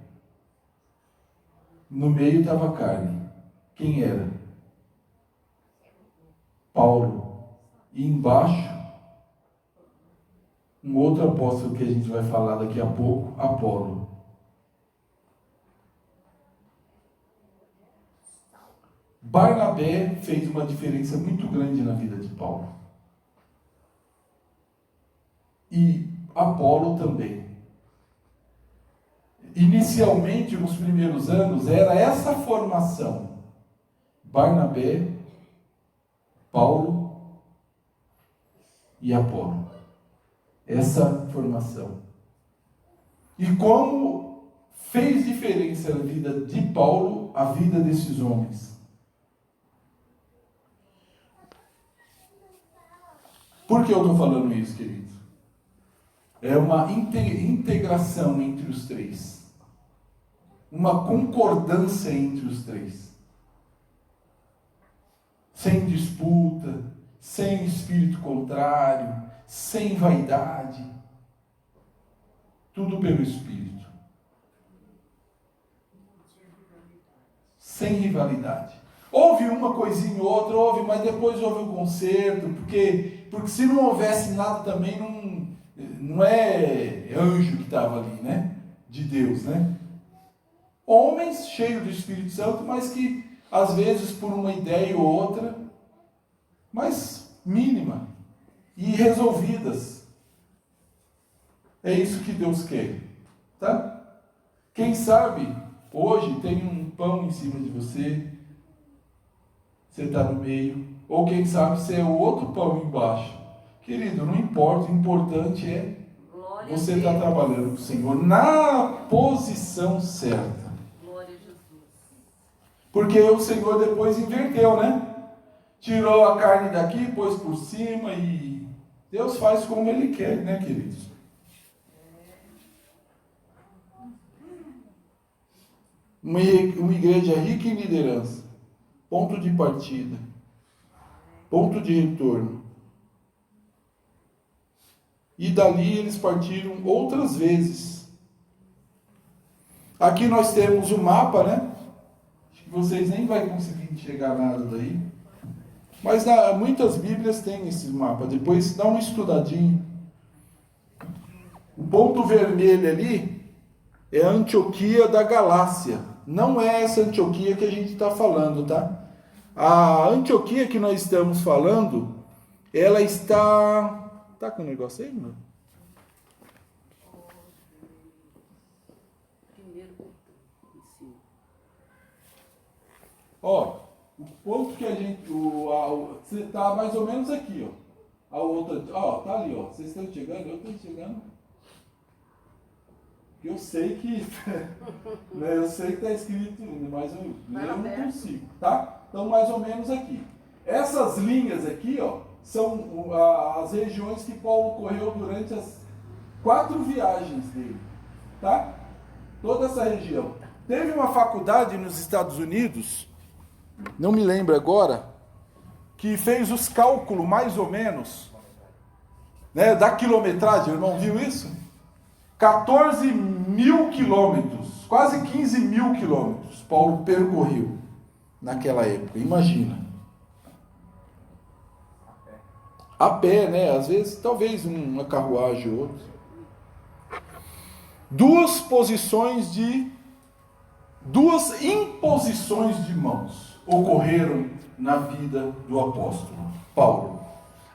No meio estava a carne. Quem era? Paulo. E embaixo, um outro apóstolo que a gente vai falar daqui a pouco, Apolo. Barnabé fez uma diferença muito grande na vida de Paulo. e Apolo também. Inicialmente, nos primeiros anos, era essa formação: Barnabé, Paulo e Apolo. Essa formação. E como fez diferença na vida de Paulo, a vida desses homens. Por que eu estou falando isso, querido? É uma integração entre os três. Uma concordância entre os três. Sem disputa, sem espírito contrário, sem vaidade. Tudo pelo Espírito. Sem rivalidade. Houve uma coisinha ou outra, houve, mas depois houve um conserto, porque se não houvesse nada também, não é anjo que estava ali, né? De Deus, né? Homens cheios do Espírito Santo, mas que às vezes por uma ideia ou outra, mas mínima, e resolvidas. É isso que Deus quer, tá? Quem sabe, hoje tem um pão em cima de você está no meio, ou quem sabe você é o outro pão embaixo. Querido, não importa, o importante é Glória você a estar Deus. trabalhando com o Senhor na posição certa. Glória a Jesus. Porque o Senhor depois inverteu, né? Tirou a carne daqui, pôs por cima e Deus faz como Ele quer, né, queridos? Uma igreja rica em liderança. Ponto de partida. Ponto de retorno. E dali eles partiram outras vezes. Aqui nós temos o mapa, né? Acho que vocês nem vão conseguir enxergar nada daí. Mas muitas Bíblias têm esse mapa. Depois dá uma estudadinha. O ponto vermelho ali é a Antioquia da Galácia. Não é essa Antioquia que a gente está falando, tá? A Antioquia que nós estamos falando, ela está... Tá com o negócio aí, meu? Primeiro em cima. Ó, o ponto que a gente... Você tá mais ou menos aqui, ó. A outra... Ó, tá ali, ó. Vocês estão chegando? Eu estou chegando. Eu sei que... né, eu sei que está escrito, mas eu não consigo, tá? Então, mais ou menos aqui. Essas linhas aqui, ó, são as regiões que Paulo correu durante as 4 viagens dele, tá? Toda essa região. Teve uma faculdade nos Estados Unidos, não me lembro agora, que fez os cálculos mais ou menos, né, da quilometragem, irmão, viu isso? 14 mil quilômetros, quase 15 mil quilômetros, Paulo percorreu naquela época, imagina. A pé, né? Às vezes, talvez uma carruagem ou outra. 2 imposições de mãos ocorreram na vida do apóstolo Paulo.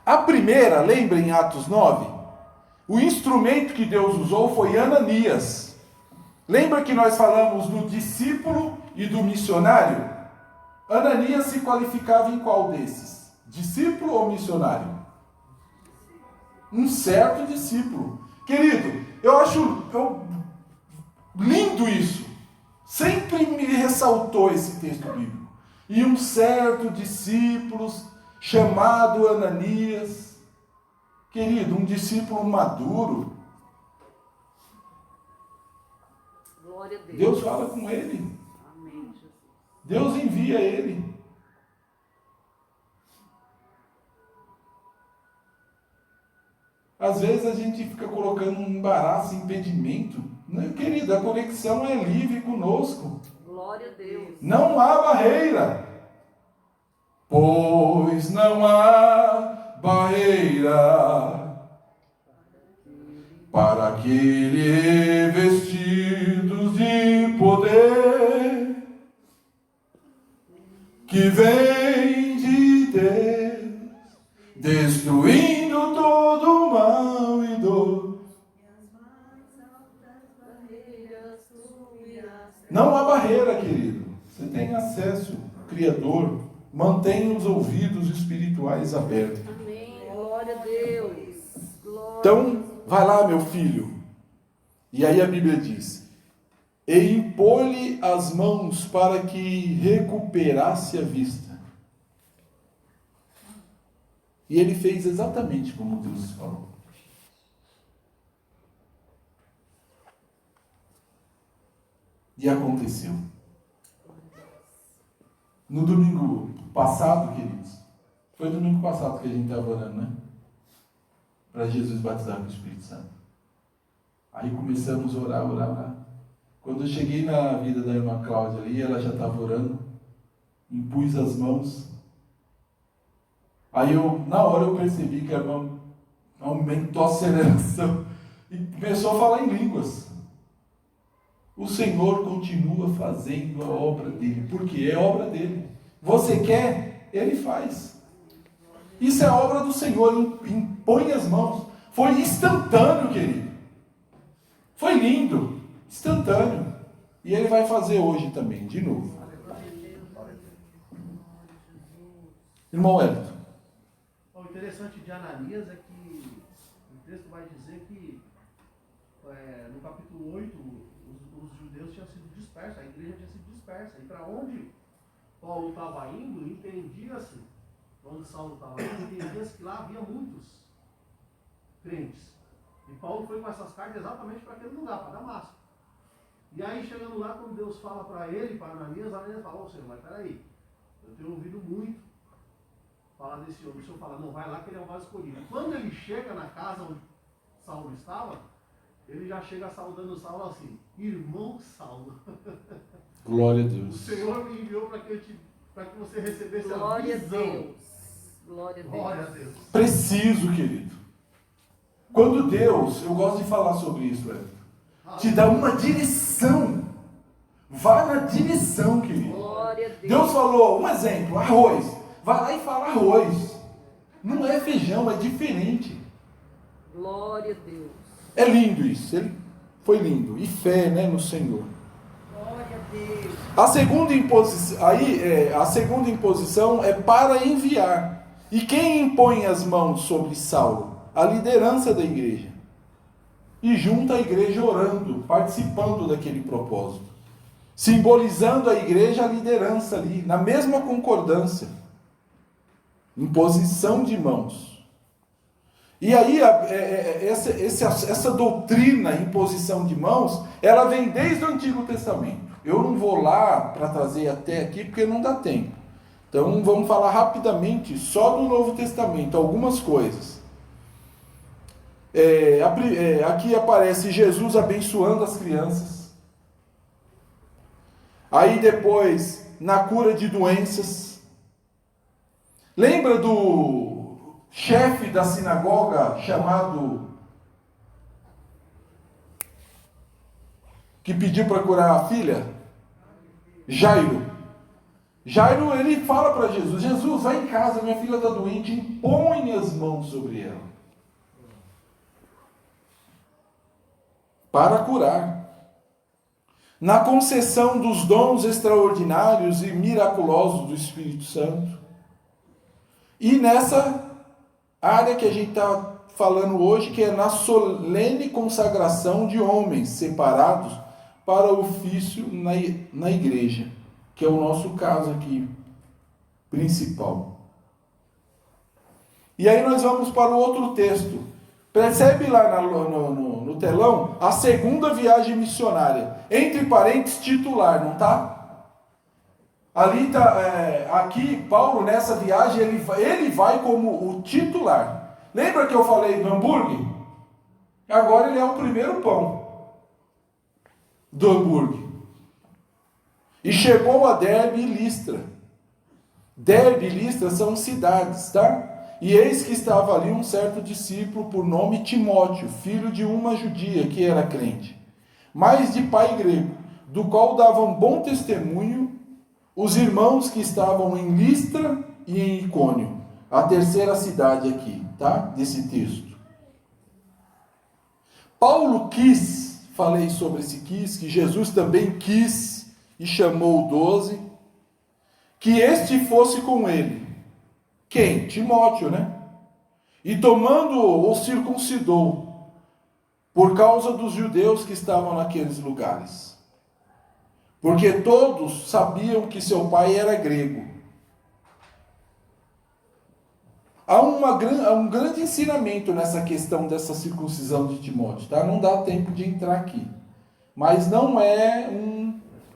A primeira, lembra em Atos 9? O instrumento que Deus usou foi Ananias. Lembra que nós falamos do discípulo e do missionário? Ananias se qualificava em qual desses? Discípulo ou missionário? Um certo discípulo. Querido, eu acho lindo isso. Sempre me ressaltou esse texto bíblico. E um certo discípulo chamado Ananias. Querido, um discípulo maduro. Glória a Deus. Deus fala com ele. Amém, Jesus. Deus envia ele. Às vezes a gente fica colocando um embaraço, impedimento. Não, querido, a conexão é livre conosco. Glória a Deus. Não há barreira. Pois não há barreira para aquele vestidos de poder que vem de Deus, destruindo todo o mal e dor. Não há barreira, querido. Você tem acesso, Criador. Mantenha os ouvidos espirituais abertos. Amém. Glória a Deus. Glória Então, vai lá, meu filho. E aí a Bíblia diz: e impôs-lhe as mãos para que recuperasse a vista. E ele fez exatamente como Deus falou. E aconteceu. No domingo passado, queridos, foi domingo passado que a gente estava orando, né? Para Jesus batizar com o Espírito Santo. Aí começamos a orar. Quando eu cheguei na vida da irmã Cláudia ali, ela já estava orando, impus as mãos. Aí na hora eu percebi que a irmã aumentou a aceleração e começou a falar em línguas. O Senhor continua fazendo a obra dele, porque é obra dele. Você quer? Ele faz. Isso é obra do Senhor, impõe as mãos. Foi instantâneo, querido. Foi lindo, instantâneo. E ele vai fazer hoje também, de novo. Irmão Elton. O interessante de Ananias é que o texto vai dizer que no capítulo 8 os judeus tinham sido dispersos, a igreja tinha sido dispersa. E para onde Paulo estava indo, entendia-se, onde Saulo estava indo, entendia-se que lá havia muitos crentes. E Paulo foi com essas cartas exatamente para aquele lugar, para Damasco. E aí, chegando lá, quando Deus fala para ele, para Ananias fala: ô Senhor, mas peraí, eu tenho ouvido muito falar desse homem. O Senhor fala: não, vai lá que ele é um vaso escolhido. Quando ele chega na casa onde Saulo estava, ele já chega saudando Saulo assim: irmão Saulo. Glória a O Deus. Senhor me enviou para que você recebesse Glória a a visão. Deus. Glória a Deus. Glória a Deus. Preciso, querido. Quando Deus, eu gosto de falar sobre isso, te dá uma direção. Vá na direção, querido. Glória a Deus. Deus falou, um exemplo, arroz. Vai lá e fala arroz. Não é feijão, é diferente. Glória a Deus. É lindo isso. Ele foi lindo. E fé, né, no Senhor. Glória a Deus. A segunda imposição é para enviar. E quem impõe as mãos sobre Saulo? A liderança da igreja. E junta a igreja orando, participando daquele propósito. Simbolizando a igreja, a liderança ali, na mesma concordância. Imposição de mãos. E aí, essa doutrina, imposição de mãos, ela vem desde o Antigo Testamento. Eu não vou lá para trazer até aqui, porque não dá tempo. Então, vamos falar rapidamente só do Novo Testamento, algumas coisas. Aqui aparece Jesus abençoando as crianças. Aí depois, na cura de doenças. Lembra do chefe da sinagoga chamado, que pediu para curar a filha? Jairo. Jairo, ele fala para Jesus: Jesus, vai em casa, minha filha está doente, impõe as mãos sobre ela. Para curar. Na concessão dos dons extraordinários e miraculosos do Espírito Santo. E nessa área que a gente está falando hoje, que é na solene consagração de homens separados para o ofício na igreja, que é o nosso caso aqui, principal. E aí nós vamos para o outro texto. Percebe lá no telão a segunda viagem missionária. Entre parênteses, titular, não está? Ali está, aqui, Paulo, nessa viagem, ele vai como o titular. Lembra que eu falei do hambúrguer? Agora ele é o primeiro pão do hambúrguer. E chegou a Derbe e Listra. Derbe e Listra são cidades, tá? E eis que estava ali um certo discípulo por nome Timóteo, filho de uma judia que era crente, mas de pai grego, do qual davam bom testemunho os irmãos que estavam em Listra e em Icônio, a terceira cidade aqui, tá? Desse texto. Paulo falei sobre esse que Jesus também quis e chamou 12, que este fosse com ele. Quem? Timóteo, né? E tomando-o, o circuncidou, por causa dos judeus que estavam naqueles lugares. Porque todos sabiam que seu pai era grego. Há um grande ensinamento nessa questão dessa circuncisão de Timóteo, tá? Não dá tempo de entrar aqui. Mas não é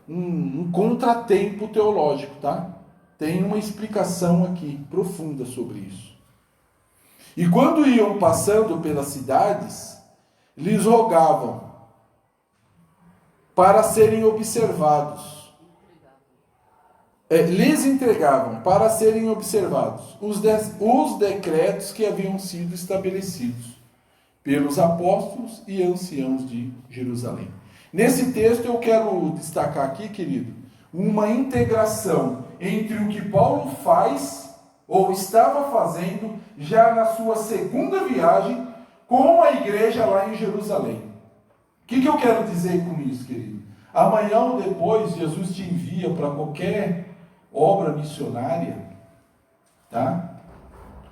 um contratempo teológico, tá? Tem uma explicação aqui profunda sobre isso. E quando iam passando pelas cidades, lhes rogavam para serem observados. Lhes entregavam para serem observados os decretos que haviam sido estabelecidos pelos apóstolos e anciãos de Jerusalém. Nesse texto eu quero destacar aqui, querido, uma integração entre o que Paulo faz ou estava fazendo já na sua segunda viagem com a igreja lá em Jerusalém. O que eu quero dizer com isso, querido? Amanhã ou depois Jesus te envia para qualquer obra missionária, tá?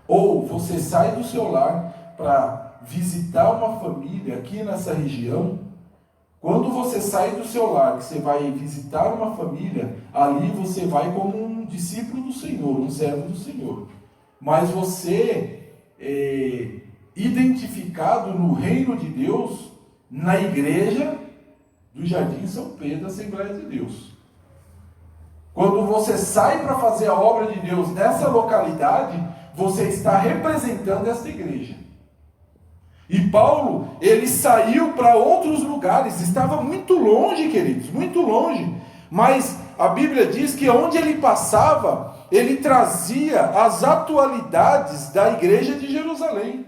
Ou você sai do seu lar para visitar uma família aqui nessa região. Quando você sai do seu lar, que você vai visitar uma família, ali você vai como um discípulo do Senhor, um servo do Senhor. Mas você é identificado no reino de Deus, na igreja do Jardim São Pedro, Assembleia de Deus. Quando você sai para fazer a obra de Deus nessa localidade, você está representando essa igreja. E Paulo, ele saiu para outros lugares, estava muito longe, queridos, muito longe. Mas a Bíblia diz que onde ele passava, ele trazia as atualidades da igreja de Jerusalém,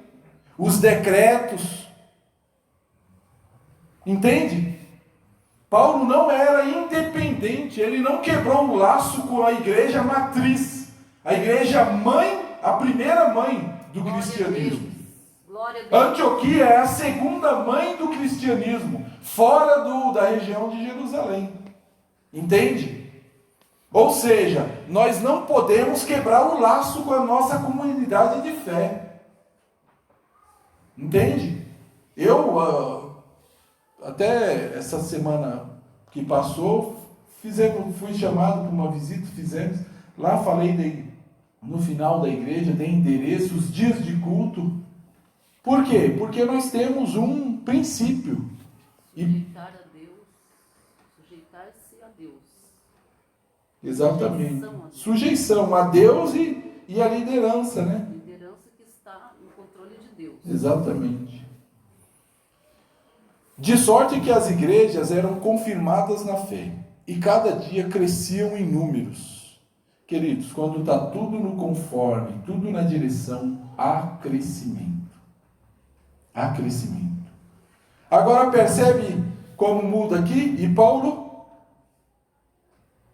os decretos. Entende? Paulo não era independente, ele não quebrou o laço com a igreja matriz, a igreja mãe, a primeira mãe do cristianismo. Glória a Deus. Antioquia é a segunda mãe do cristianismo, fora da região de Jerusalém. Entende? Ou seja, nós não podemos quebrar o laço com a nossa comunidade de fé. Entende? Até essa semana que passou, fui chamado para uma visita, fizemos. Lá falei no final da igreja, dei endereço, os dias de culto. Por quê? Porque nós temos um princípio. Sujeitar a Deus, sujeitar-se a Deus. Exatamente. Sujeição a Deus e a liderança, né? Liderança que está no controle de Deus. Exatamente. De sorte que as igrejas eram confirmadas na fé e cada dia cresciam em números. Queridos, quando está tudo no conforme, tudo na direção, há crescimento. Há crescimento. Agora percebe como muda aqui? E Paulo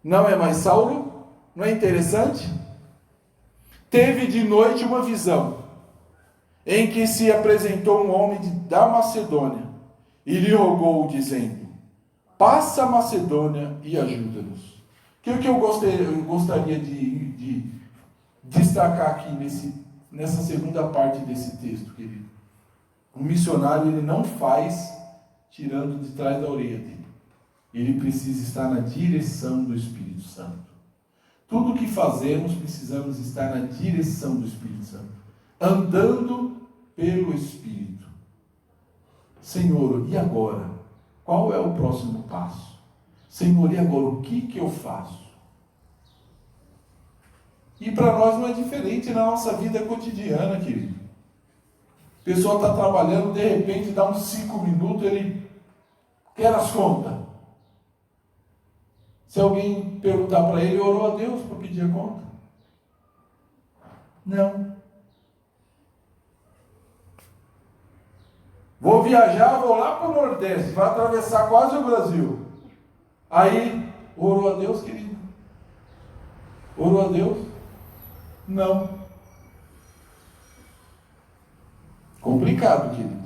não é mais Saulo? Não é interessante? Teve de noite uma visão, em que se apresentou um homem da Macedônia, e lhe rogou, dizendo: passa a Macedônia e ajuda-nos. O que eu gostaria de destacar aqui nessa segunda parte desse texto, querido? O missionário, ele não faz tirando de trás da orelha dele. Ele precisa estar na direção do Espírito Santo. Tudo o que fazemos, precisamos estar na direção do Espírito Santo. Andando pelo Espírito. Senhor, e agora? Qual é o próximo passo? Senhor, e agora? O que eu faço? E para nós não é diferente na nossa vida cotidiana, querido. A pessoa está trabalhando, de repente dá uns 5 minutos, ele quer as contas. Se alguém perguntar para ele, orou a Deus para pedir a conta? Não. Vou viajar, vou lá para o Nordeste, vai atravessar quase o Brasil. Aí, orou a Deus, querido? Orou a Deus? Não. Complicado, querido.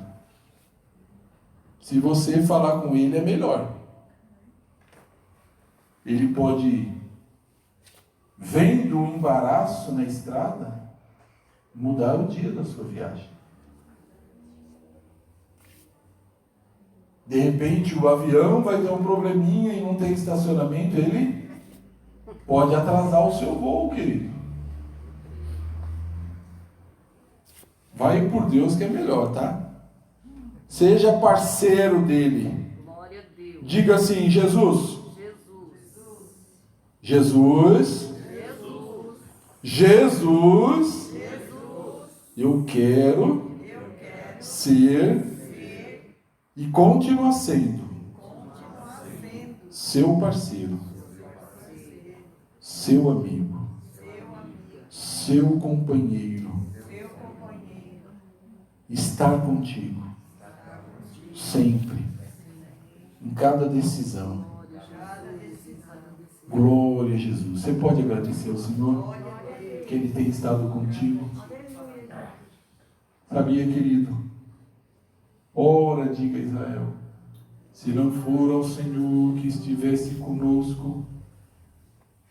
Se você falar com ele, é melhor. Ele pode, vendo um embaraço na estrada, mudar o dia da sua viagem. De repente o avião vai ter um probleminha e não tem estacionamento, ele pode atrasar o seu voo, querido. Vai por Deus que é melhor, tá? Seja parceiro dele. Glória a Deus. Diga assim: Jesus, Jesus. Jesus, eu quero ser e continuar sendo seu parceiro, seu amigo, seu companheiro, estar contigo sempre, em cada decisão. Glória a Jesus. Você pode agradecer ao Senhor que Ele tem estado contigo. Sabia, querido? Ora, diga Israel, se não for ao Senhor que estivesse conosco,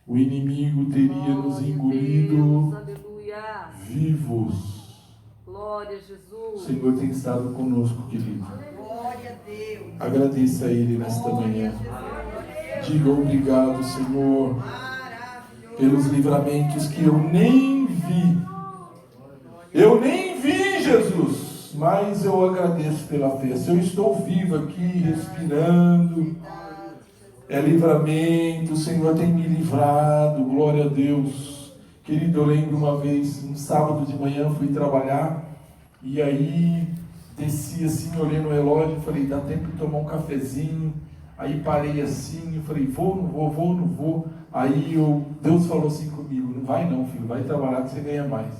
o inimigo teria nos engolido Aleluia. vivos. Glória a O Jesus. Senhor tem estado conosco, querido. Glória a Deus. Agradeça a Ele nesta manhã. Diga obrigado, Senhor, Maravilhoso. pelos livramentos que eu nem vi. Eu nem vi, Jesus, mas eu agradeço pela fé. Se eu estou vivo aqui, respirando, é livramento, o Senhor tem me livrado, glória a Deus. Querido, eu lembro uma vez, um sábado de manhã, fui trabalhar, e aí desci assim, olhei no relógio, falei, dá tempo de tomar um cafezinho. Aí parei assim, eu falei, vou, não vou. Aí Deus falou assim comigo, não vai não, filho, vai trabalhar que você ganha mais.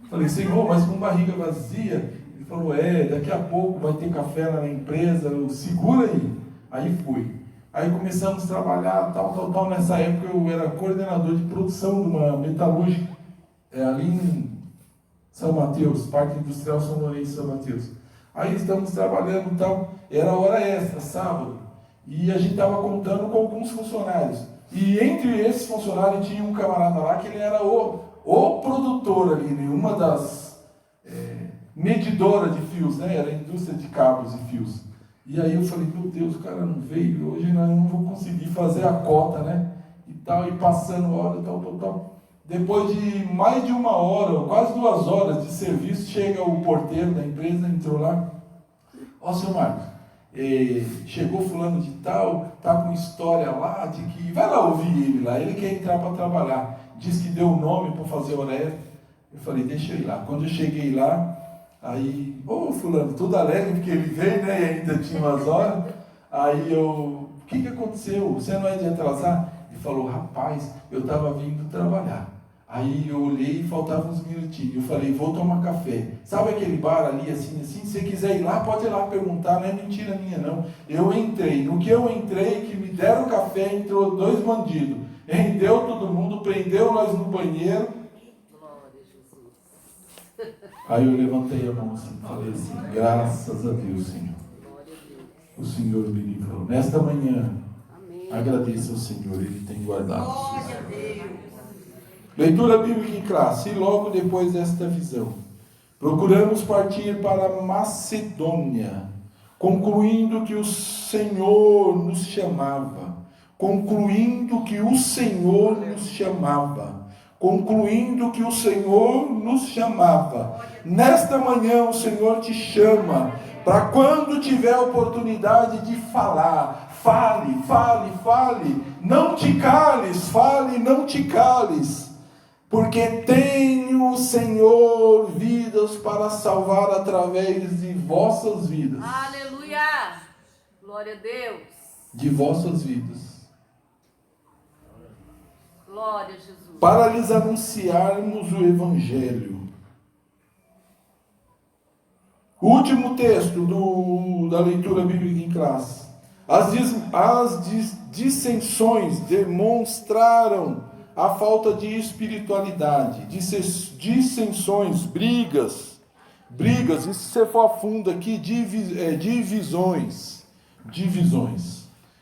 Falei, Senhor, mas com barriga vazia? Ele falou, daqui a pouco vai ter café lá na empresa, segura aí. Aí fui. Aí começamos a trabalhar, tal. Nessa época eu era coordenador de produção de uma metalúrgica, ali em São Mateus, Parque Industrial São Lourenço, São Mateus. Aí estamos trabalhando e tal, era hora extra, sábado. E a gente estava contando com alguns funcionários. E entre esses funcionários tinha um camarada lá que ele era o produtor ali, né? Uma das medidoras de fios, né? Era a indústria de cabos e fios. E aí eu falei, meu Deus, o cara não veio, hoje nós não vou conseguir fazer a cota, né? E tal, e passando hora, tal. Depois de mais de 1 hora, quase 2 horas de serviço, chega o porteiro da empresa, entrou lá. Ó, seu Marcos, chegou fulano de tal, tá com história lá, de que... Vai lá ouvir ele lá, ele quer entrar para trabalhar. Diz que deu o nome para fazer hora extra. Eu falei, deixa eu ir lá. Quando eu cheguei lá, aí... Ô, fulano, tudo alegre, porque ele veio, né, e ainda tinha umas horas. Aí o que aconteceu? Você não é de atrasar? Ele falou, rapaz, eu estava vindo trabalhar. Aí eu olhei e faltavam uns minutinhos. Eu falei, vou tomar café. Sabe aquele bar ali, assim? Se você quiser ir lá, pode ir lá perguntar. Não é mentira minha, não. Eu entrei. No que eu entrei, que me deram café, entrou 2 bandidos. Rendeu todo mundo, prendeu nós no banheiro. Glória a Jesus. Aí eu levantei a mão assim, falei assim, graças a Deus, Senhor. Glória a Deus. O Senhor me livrou. Nesta manhã, Amém. agradeça ao Senhor, Ele tem guardado. Glória a Deus. Leitura bíblica em classe. E logo depois desta visão, procuramos partir para a Macedônia, concluindo que o Senhor nos chamava. Concluindo que o Senhor nos chamava. Concluindo que o Senhor nos chamava. Nesta manhã o Senhor te chama para quando tiver a oportunidade de falar. Fale. Não te cales, fale, não te cales. Porque tem o Senhor vidas para salvar através de vossas vidas. Aleluia. Glória a Deus. De vossas vidas. Glória a Jesus. Para lhes anunciarmos o Evangelho. O último texto da leitura bíblica em classe. As dissensões demonstraram a falta de espiritualidade, dissensões, brigas, e se você for a fundo aqui, divisões,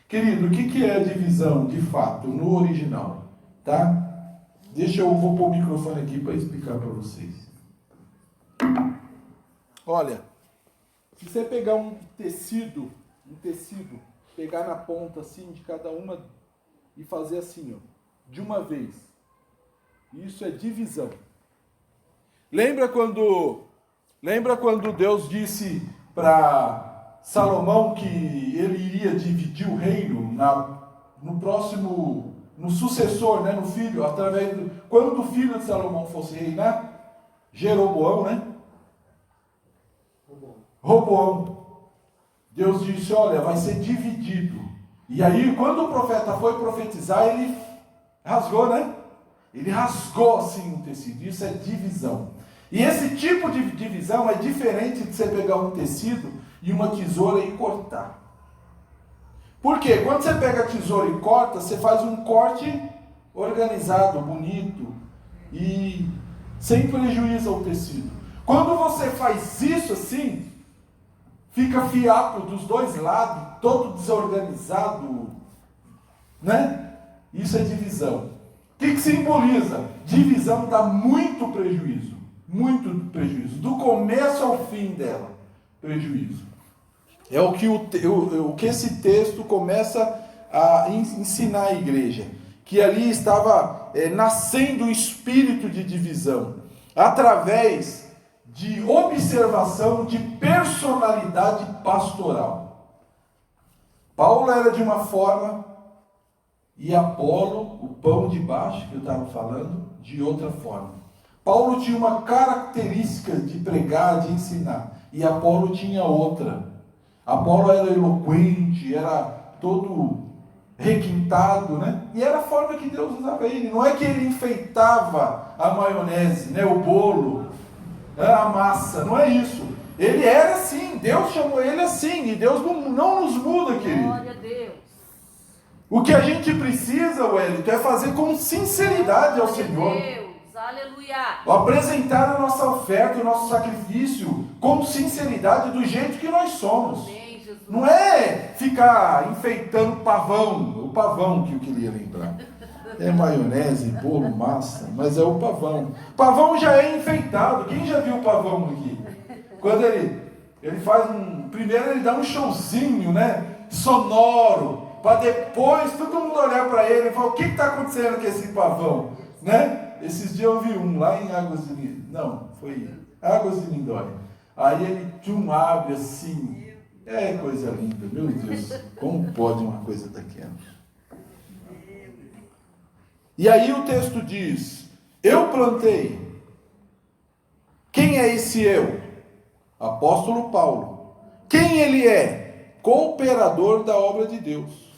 Querido, o que é a divisão de fato no original? Tá? Vou pôr o microfone aqui para explicar para vocês. Olha, se você pegar um tecido, pegar na ponta assim de cada uma e fazer assim, ó, de uma vez. Isso é divisão. Lembra quando Deus disse para Salomão que ele iria dividir o reino no sucessor, né, no filho, quando o filho de Salomão fosse reinar? Jeroboão, né? Roboão. Deus disse, olha, vai ser dividido. E aí, quando o profeta foi profetizar, ele rasgou, né? Ele rasgou assim o tecido. Isso é divisão. E esse tipo de divisão é diferente de você pegar um tecido e uma tesoura e cortar. Por quê? Quando você pega a tesoura e corta, você faz um corte organizado, bonito e sem prejuízo ao tecido. Quando você faz isso assim, fica fiapo dos dois lados, todo desorganizado, né? Isso é divisão. O que simboliza? Divisão dá muito prejuízo. Muito prejuízo. Do começo ao fim dela, prejuízo. É o que esse texto começa a ensinar a igreja. Que ali estava nascendo o espírito de divisão. Através de observação de personalidade pastoral. Paulo era de uma forma e Apolo, o pão de baixo que eu estava falando, de outra forma. Paulo tinha uma característica de pregar, de ensinar, e Apolo tinha outra. Apolo era eloquente, era todo requintado, né? E era a forma que Deus usava ele. Não é que ele enfeitava a maionese, né? O bolo, a massa, não é isso. Ele era assim, Deus chamou ele assim, e Deus não nos muda, querido. Glória a Deus. O que a gente precisa, Wellington, é fazer com sinceridade ao Senhor. Deus, aleluia. Apresentar a nossa oferta, o nosso sacrifício, com sinceridade, do jeito que nós somos. Amém, Jesus. Não é ficar enfeitando o pavão que eu queria lembrar. É maionese, bolo, massa, mas é o pavão. Pavão já é enfeitado. Quem já viu o pavão aqui? Quando ele faz primeiro ele dá um showzinho, né? Sonoro, para depois todo mundo olhar para ele e falar: o que está acontecendo com esse pavão? Né? Esses dias eu vi um lá em Águas de Lindóia. Não, foi Águas de Lindóia. Aí ele abre assim. É coisa linda, meu Deus. Como pode uma coisa daquela? E aí o texto diz: eu plantei. Quem é esse eu? Apóstolo Paulo. Quem ele é? Cooperador da obra de Deus.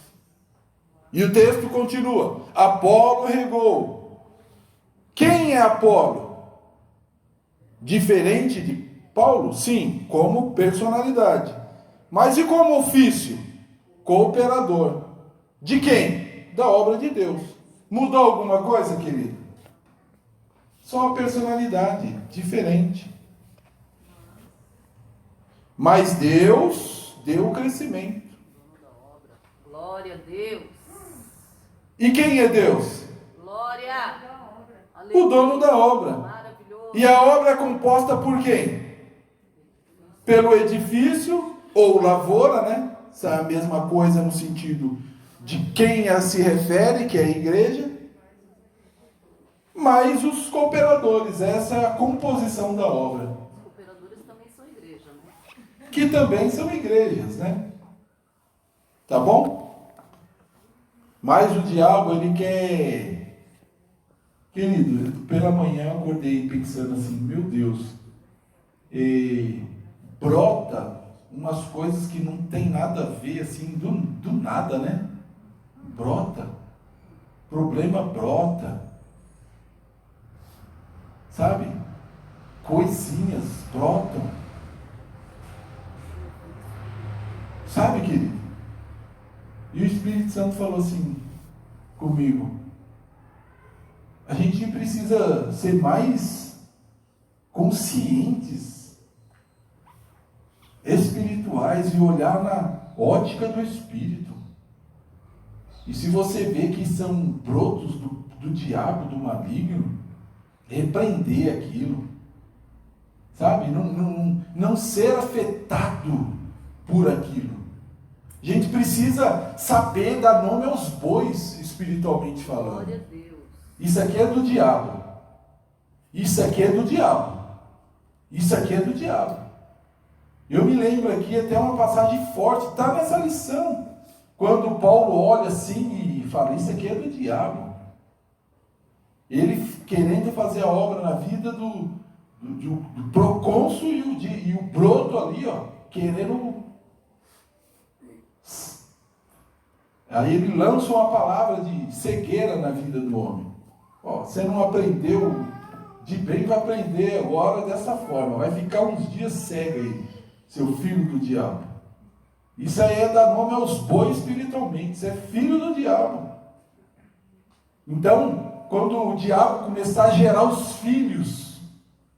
E o texto continua: Apolo regou. Quem é Apolo? Diferente de Paulo? Sim, como personalidade. Mas e como ofício? Cooperador. De quem? Da obra de Deus. Mudou alguma coisa, querido? Só a personalidade diferente. Mas Deus deu o crescimento. Glória a Deus. E quem é Deus? Glória. O dono da obra. Maravilhoso. E a obra é composta por quem? Pelo edifício ou lavoura, né? Isso é a mesma coisa no sentido de quem ela se refere, que é a igreja. Mas os cooperadores, essa é a composição da obra. Os cooperadores também são igreja, né? Que também são igrejas, né? Tá bom? Mas o diabo, ele quer... Querido, pela manhã eu acordei pensando assim, meu Deus, brota umas coisas que não tem nada a ver, assim, do nada, né? Brota. Problema brota. Sabe? Coisinhas brotam. Sabe, querido? E o Espírito Santo falou assim comigo: a gente precisa ser mais conscientes, espirituais, e olhar na ótica do Espírito. E se você vê que são brotos do diabo, do maligno, repreender aquilo, sabe? Não ser afetado por aquilo. A gente precisa saber dar nome aos bois, espiritualmente falando. Glória a Deus. Isso aqui é do diabo. Isso aqui é do diabo. Isso aqui é do diabo. Eu me lembro aqui até uma passagem forte, está nessa lição. Quando Paulo olha assim e fala, isso aqui é do diabo. Ele querendo fazer a obra na vida do procônsul e o broto ali, ó, querendo. Aí ele lança uma palavra de cegueira na vida do homem. Ó, você não aprendeu de bem, vai aprender agora dessa forma. Vai ficar uns dias cego aí, seu filho do diabo. Isso aí é dar nome aos bois espiritualmente. Isso é filho do diabo. Então, quando o diabo começar a gerar os filhos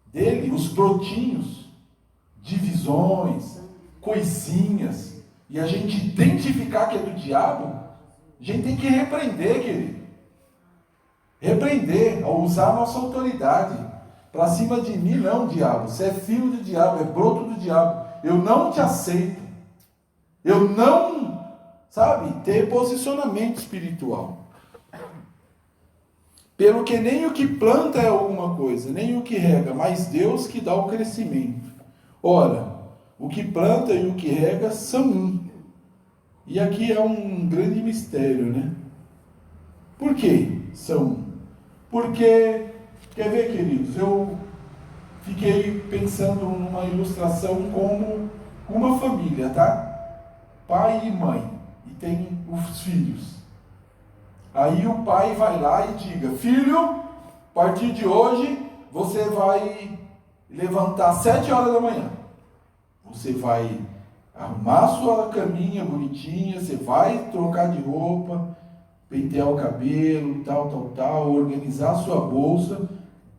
dele, os brotinhos, divisões, coisinhas, e a gente identificar que é do diabo, a gente tem que repreender, querido. Repreender, ao usar a nossa autoridade. Para cima de mim, não, diabo. Você é filho do diabo, é broto do diabo. Eu não te aceito. Eu não, sabe, ter posicionamento espiritual. Pelo que nem o que planta é alguma coisa, nem o que rega, mas Deus que dá o crescimento. Ora, o que planta e o que rega são um. E aqui é um grande mistério, né? Por que são um? Porque, quer ver, queridos, eu fiquei pensando numa ilustração como uma família, tá? Pai e mãe, e tem os filhos. Aí o pai vai lá e diga, filho, a partir de hoje, você vai levantar às 7 horas da manhã. Você vai arrumar sua caminha bonitinha, você vai trocar de roupa, pentear o cabelo, tal, organizar sua bolsa.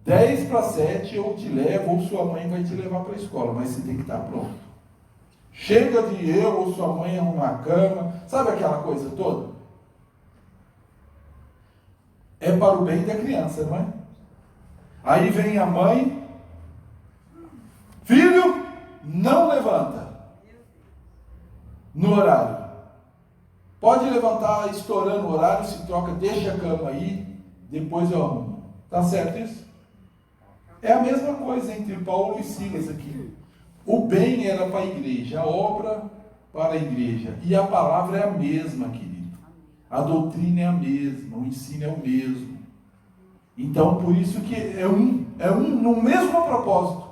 10 para 7 eu te levo, ou sua mãe vai te levar para a escola, mas você tem que estar pronto. Chega de eu ou sua mãe arrumar a cama, sabe aquela coisa toda? É para o bem da criança, não é? Aí vem a mãe, filho, não levanta no horário. Pode levantar estourando o horário, se troca, deixa a cama aí, depois eu arrumo. Tá certo isso? É a mesma coisa entre Paulo e Silas aqui. O bem era para a igreja, a obra para a igreja. E a palavra é a mesma, querido. A doutrina é a mesma, o ensino é o mesmo. Então, por isso que é um no mesmo propósito.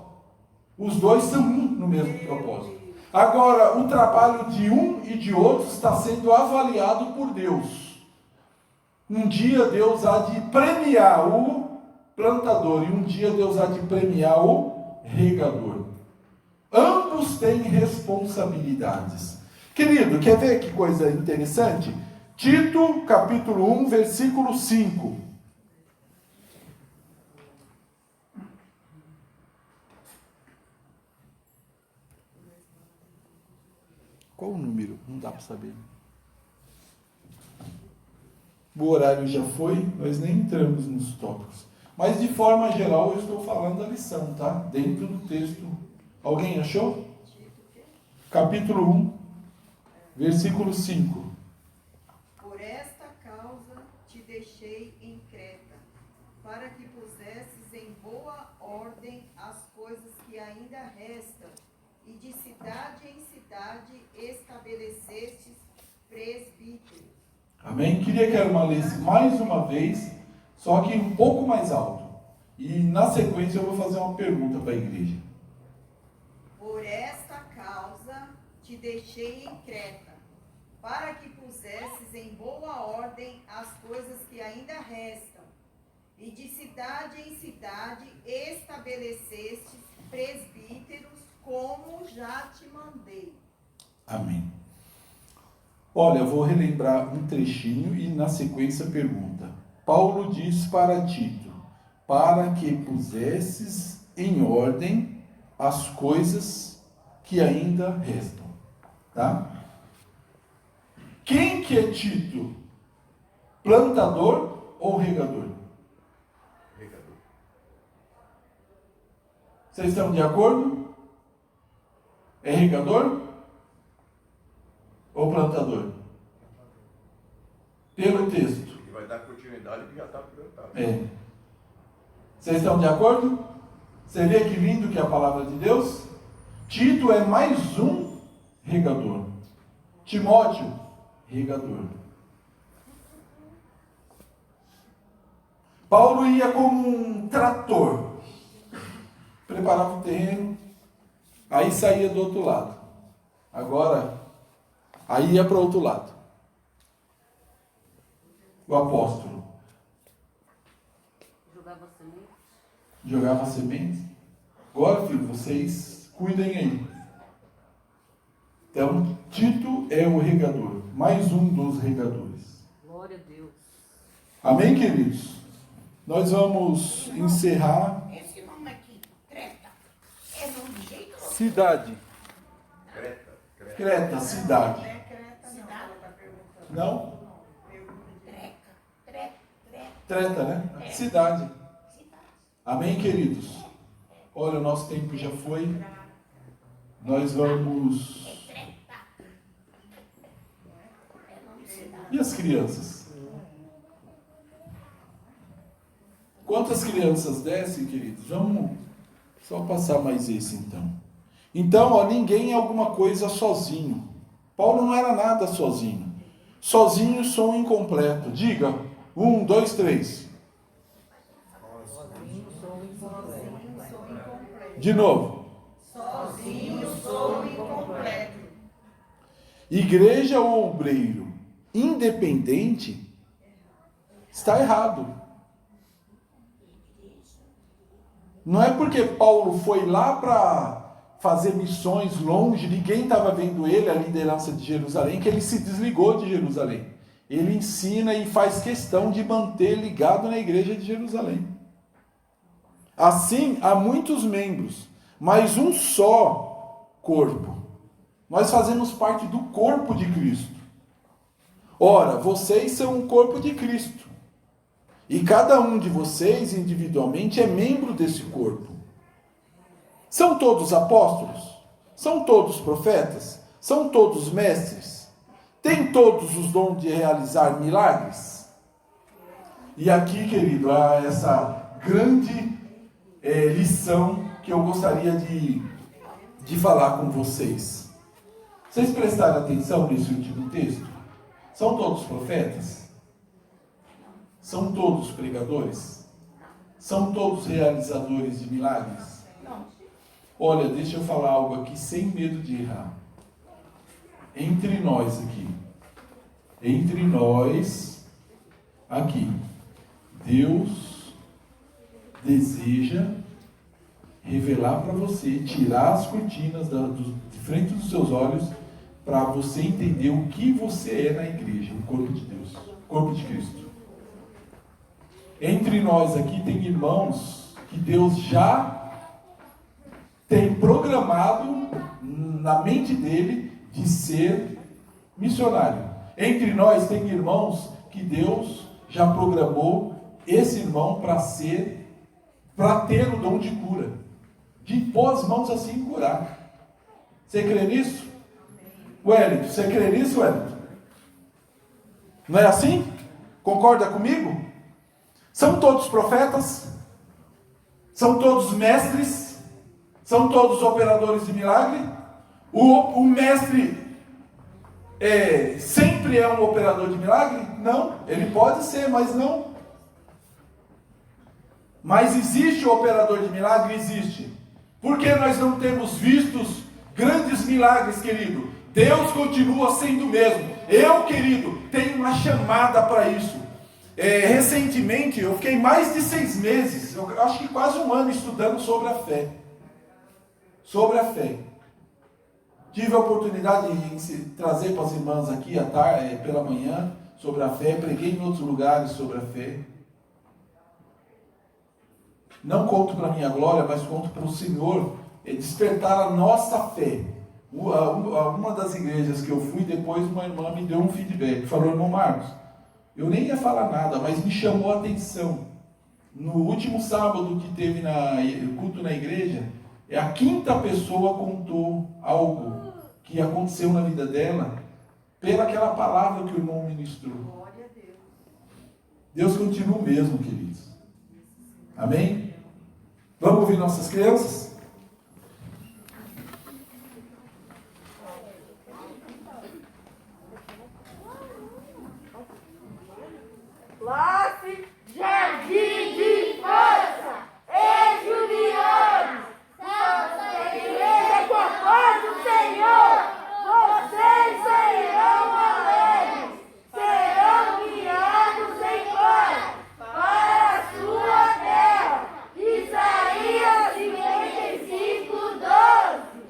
Os dois são um no mesmo propósito. Agora, o trabalho de um e de outro está sendo avaliado por Deus. Um dia Deus há de premiar o plantador e um dia Deus há de premiar o regador. Ambos têm responsabilidades. Querido, quer ver que coisa interessante? Tito, capítulo 1, versículo 5. Qual o número? Não dá para saber. O horário já foi, nós nem entramos nos tópicos. Mas de forma geral eu estou falando da lição, tá? Dentro do texto. Alguém achou? Capítulo 1, versículo 5. Por esta causa te deixei em Creta, para que pusesses em boa ordem as coisas que ainda restam, e de cidade em cidade estabelecestes presbíteros. Amém? Queria que a irmã lesse mais uma vez, só que um pouco mais alto. E na sequência eu vou fazer uma pergunta para a igreja. Por esta causa te deixei em Creta, para que pusesses em boa ordem as coisas que ainda restam, e de cidade em cidade estabelecestes presbíteros, como já te mandei. Amém. Olha, eu vou relembrar um trechinho e na sequência pergunta. Paulo diz para Tito, para que pusesses em ordem as coisas que ainda restam. Tá? Quem que é Tito? Plantador ou regador? Regador. Vocês estão de acordo? É regador ou plantador? Pelo texto. Que vai dar continuidade que já está plantado. É. Vocês estão de acordo? Você vê que lindo que é a palavra de Deus? Tito é mais um regador. Timóteo, regador. Paulo ia como um trator. Preparava o terreno, aí saía do outro lado. Agora, aí ia para o outro lado. O apóstolo Jogava semente. jogava sementes. Agora, filho, vocês cuidem aí. Então, Tito é o regador, mais um dos regadores. Glória a Deus. Amém, queridos? Nós vamos encerrar. Esse nome aqui, Creta, é nome de jeito? Cidade. Creta. Creta, cidade. Não é Creta, não, ela está perguntando. Não? Treca, Treta, né? Cidade. cidade. Amém, queridos? Olha, o nosso tempo já foi. Nós vamos. E as crianças? Quantas crianças descem, queridos? Vamos só passar mais esse então. Então, ó, ninguém é alguma coisa sozinho. Paulo não era nada sozinho. Sozinho sou incompleto. Diga, 1, 2, 3. De novo. Sozinho sou incompleto. Igreja ou obreiro independente está errado. Não é porque Paulo foi lá para fazer missões longe, ninguém estava vendo ele, a liderança de Jerusalém, que ele se desligou de Jerusalém. Ele ensina e faz questão de manter ligado na igreja de Jerusalém. Assim, há muitos membros, mas um só corpo. Nós fazemos parte do corpo de Cristo. Ora, vocês são o corpo de Cristo. E cada um de vocês, individualmente, é membro desse corpo. São todos apóstolos? São todos profetas? São todos mestres? Têm todos os dons de realizar milagres? E aqui, querido, há essa grande lição que eu gostaria de falar com vocês. Vocês prestaram atenção nesse último texto? São todos profetas? São todos pregadores? São todos realizadores de milagres? Olha, deixa eu falar algo aqui sem medo de errar. Entre nós aqui, Deus deseja revelar para você, tirar as cortinas de frente dos seus olhos, para você entender o que você é na igreja, o corpo de Deus, o corpo de Cristo. Entre nós aqui tem irmãos que Deus já tem programado na mente dele de ser missionário. Entre nós tem irmãos que Deus já programou esse irmão para ter o dom de cura, de pôr as mãos assim e curar. Você crê nisso? Wellington, você crê nisso, Wellington? Não é assim? Concorda comigo? São todos profetas? São todos mestres? São todos operadores de milagre? O mestre sempre é um operador de milagre? Não, ele pode ser, mas não. Mas existe o operador de milagre? Existe. Por que nós não temos vistos grandes milagres, querido? Deus continua sendo o mesmo. Eu, querido, tenho uma chamada para isso. Recentemente, eu fiquei mais de 6 meses, eu acho que quase um ano, estudando sobre a fé. Sobre a fé. Tive a oportunidade de trazer para as irmãs aqui à tarde, pela manhã, sobre a fé. Preguei em outros lugares sobre a fé. Não conto para a minha glória, mas conto para o Senhor despertar a nossa fé. Uma das igrejas que eu fui, depois uma irmã me deu um feedback. Falou, irmão Marcos, Eu nem ia falar nada, mas me chamou a atenção. No último sábado que teve culto na igreja, a 5ª pessoa contou algo que aconteceu na vida dela pelaquela palavra que o irmão ministrou. Glória a Deus. Deus continua o mesmo, queridos. Amém? Vamos ouvir nossas crianças? Classe Jardim de Infância e Julianos, nossa igreja conforta o Senhor, vocês serão alegres, serão guiados em paz para a sua terra. Isaías 55:12.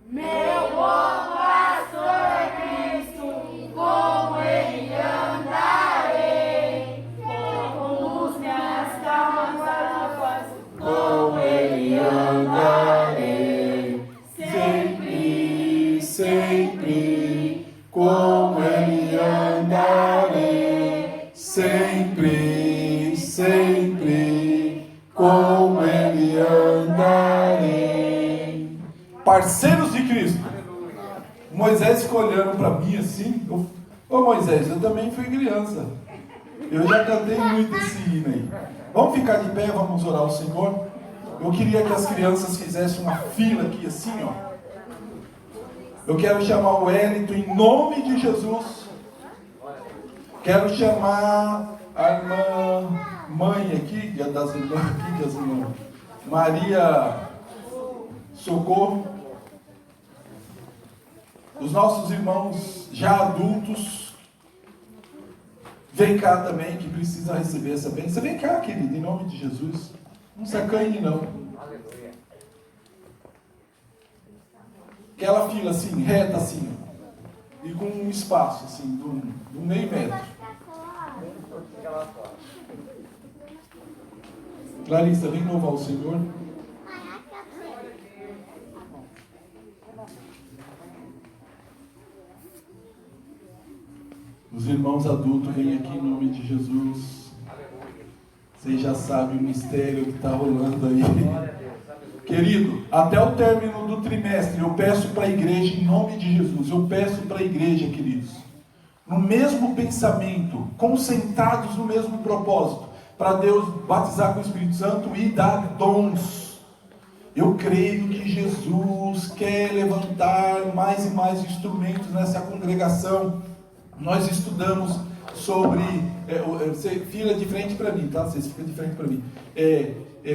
Meu bom pastor Cristo, com ele andarei, com minhas calmas, Com ele andarei, sempre, sempre. Com ele andarei, sempre, sempre. Com ele andarei. Parceiros de Cristo. Moisés ficou olhando para mim assim. Ô Moisés, eu também fui criança. Eu já cantei muito esse hino aí. Vamos ficar de pé, vamos orar ao Senhor. Eu queria que as crianças fizessem uma fila aqui assim, ó. Eu quero chamar o Wellington em nome de Jesus. Quero chamar a irmã mãe aqui, das irmãs, Maria Socorro. Os nossos irmãos já adultos, vem cá também, que precisam receber essa bênção. Vem cá, querido, em nome de Jesus. Não se acanhe, não. Aquela fila assim, reta assim, e com um espaço assim, do meio metro. Clarissa, vem louvar o Senhor. Os irmãos adultos, vêm aqui em nome de Jesus. Vocês já sabem o mistério que está rolando aí. Querido, até o término do trimestre, eu peço para a igreja, em nome de Jesus, eu peço para a igreja, queridos, no mesmo pensamento, concentrados no mesmo propósito, para Deus batizar com o Espírito Santo e dar dons. Eu creio que Jesus quer levantar mais e mais instrumentos nessa congregação. Nós estudamos sobre... você fila de frente para mim, tá? Vocês ficam de frente para mim.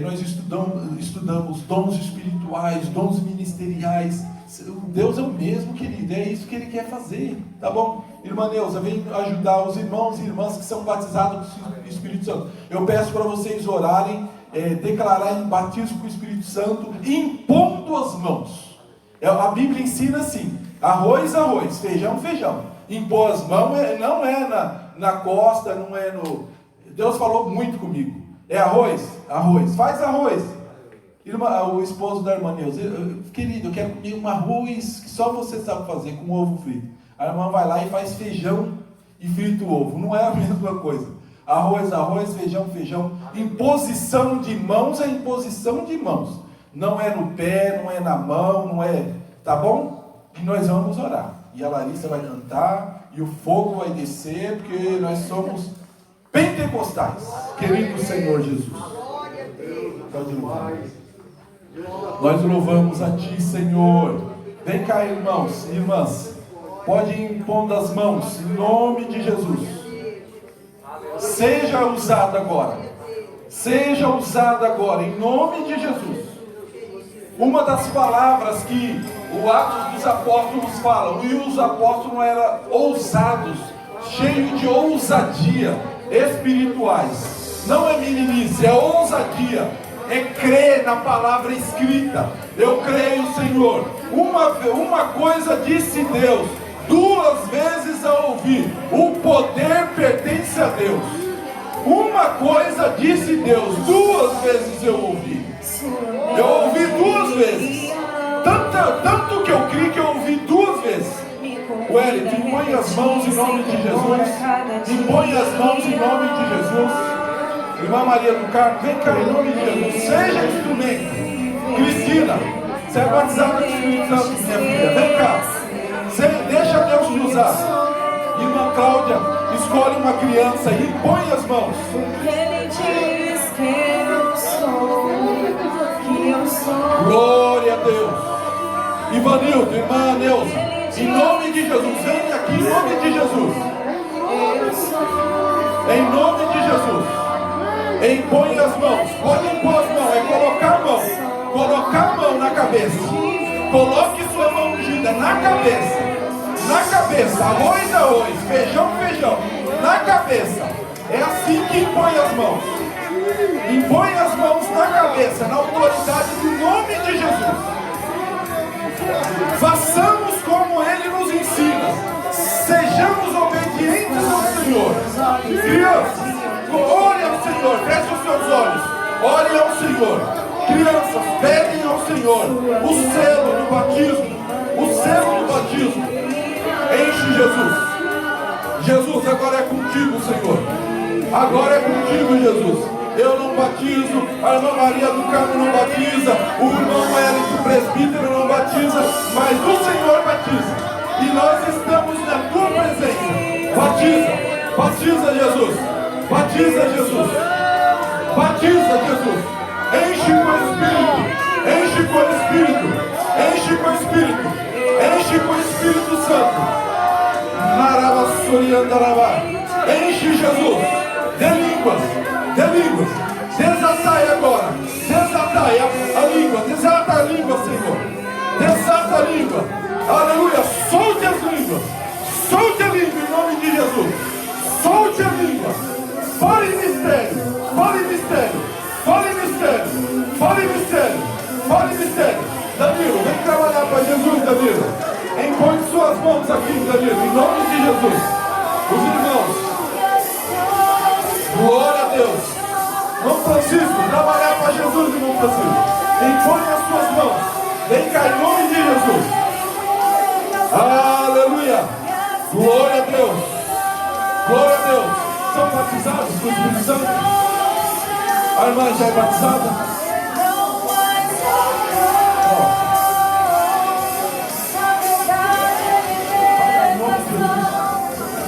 Nós estudamos dons espirituais, dons ministeriais. Deus é o mesmo, querido. É isso que Ele quer fazer, tá bom? Irmã Neuza, vem ajudar os irmãos e irmãs que são batizados com o Espírito Santo. Eu peço para vocês orarem, declararem batismo com o Espírito Santo, impondo as mãos. A Bíblia ensina assim: arroz, arroz, feijão, feijão. Impor as mãos não é na costa, não é no... Deus falou muito comigo. É arroz? Arroz. Faz arroz. Irmã, o esposo da irmã Neuza, querido, eu quero comer um arroz que só você sabe fazer, com ovo frito. A irmã vai lá e faz feijão e frita o ovo. Não é a mesma coisa. Arroz, arroz, feijão, feijão. Imposição de mãos é imposição de mãos. Não é no pé, não é na mão, não é... Tá bom? E nós vamos orar. E a Larissa vai cantar, e o fogo vai descer, porque nós somos pentecostais, querido Senhor Jesus. Pode louvar. Nós louvamos a Ti, Senhor. Vem cá, irmãos e irmãs. Pode ir impondo as mãos, em nome de Jesus. Seja usado agora. Seja usado agora, em nome de Jesus. Uma das palavras que o Atos dos Apóstolos falam, e os apóstolos eram ousados, cheios de ousadia espirituais. Não é meninice, é ousadia, é crer na palavra escrita. Eu creio, Senhor. Uma coisa disse Deus, 2 vezes a ouvir: o poder pertence a Deus. Uma coisa disse Deus, 2 vezes eu ouvi. Eu ouvi 2 vezes. Tanto que eu criei que eu ouvi 2 vezes. Elite, impõe as mãos em nome de Jesus. Impõe as mãos em nome de Jesus. Irmã Maria do Carmo, vem cá em nome de Jesus. Seja instrumento. Cristina, você é batizada com o Espírito Santo, minha filha. Vem cá. Deixa Deus te usar. Irmã Cláudia, escolhe uma criança e impõe as mãos. Ele diz que eu sou. Glória a Deus. Ivanildo, irmã Neuza, em nome de Jesus, vem aqui em nome de Jesus. Em nome de Jesus. Impõe as mãos. Pode impor as mãos, é colocar a mão. Colocar a mão na cabeça. Coloque sua mão ungida na cabeça. Na cabeça, arroz, feijão, na cabeça. É assim que impõe as mãos. Impõe as mãos na cabeça, na autoridade do nome de Jesus. Façamos como Ele nos ensina. Sejamos obedientes ao Senhor. Crianças, ore ao Senhor, feche os seus olhos. Ore ao Senhor. Crianças, pedem ao Senhor o selo do batismo. O selo do batismo. Enche Jesus. Jesus, agora é contigo, Senhor. Agora é contigo, Jesus. Eu não batizo, a irmã Maria do Carmo não batiza, o irmão Hélio, presbítero, não batiza, mas o Senhor batiza. E nós estamos na tua presença. Batiza, batiza Jesus. Batiza Jesus. Batiza Jesus. Enche com o Espírito. Enche com o Espírito. Enche com o Espírito. Enche com o Espírito Santo. Enche Jesus. Dê línguas. Dê línguas. Desatai agora. Desatai a língua. Desata a língua, Senhor. Desata a língua. Aleluia. Solte as línguas. Solte a língua em nome de Jesus. Solte a língua. Fale mistério. Fale mistério. Fale mistério. Fale mistério. Fale mistério. Danilo, vem trabalhar para Jesus, Danilo. Impõe suas mãos aqui, Danilo, em nome de Jesus. Os irmãos. Glória a Deus. Irmão Francisco, trabalhar para Jesus, irmão Francisco. Impõe as suas mãos. Vem cá, em nome de Jesus. Aleluia. Glória a Deus. Glória a Deus. São batizados com o Espírito Santo? A irmã já é batizada?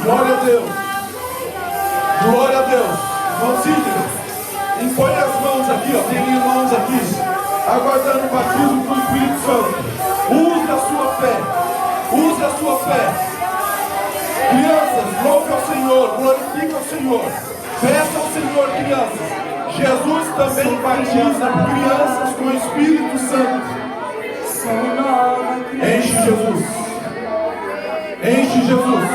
Glória a Deus. Glória a Deus. Irmão Cícero, impõe as mãos aqui, ó. Tem irmãos aqui, aguardando o batismo com o Espírito Santo. Use a sua fé. Use a sua fé. Crianças, louve ao Senhor, glorifique ao Senhor. Peça ao Senhor, crianças. Jesus também batiza crianças com o Espírito Santo. Enche Jesus. Enche Jesus.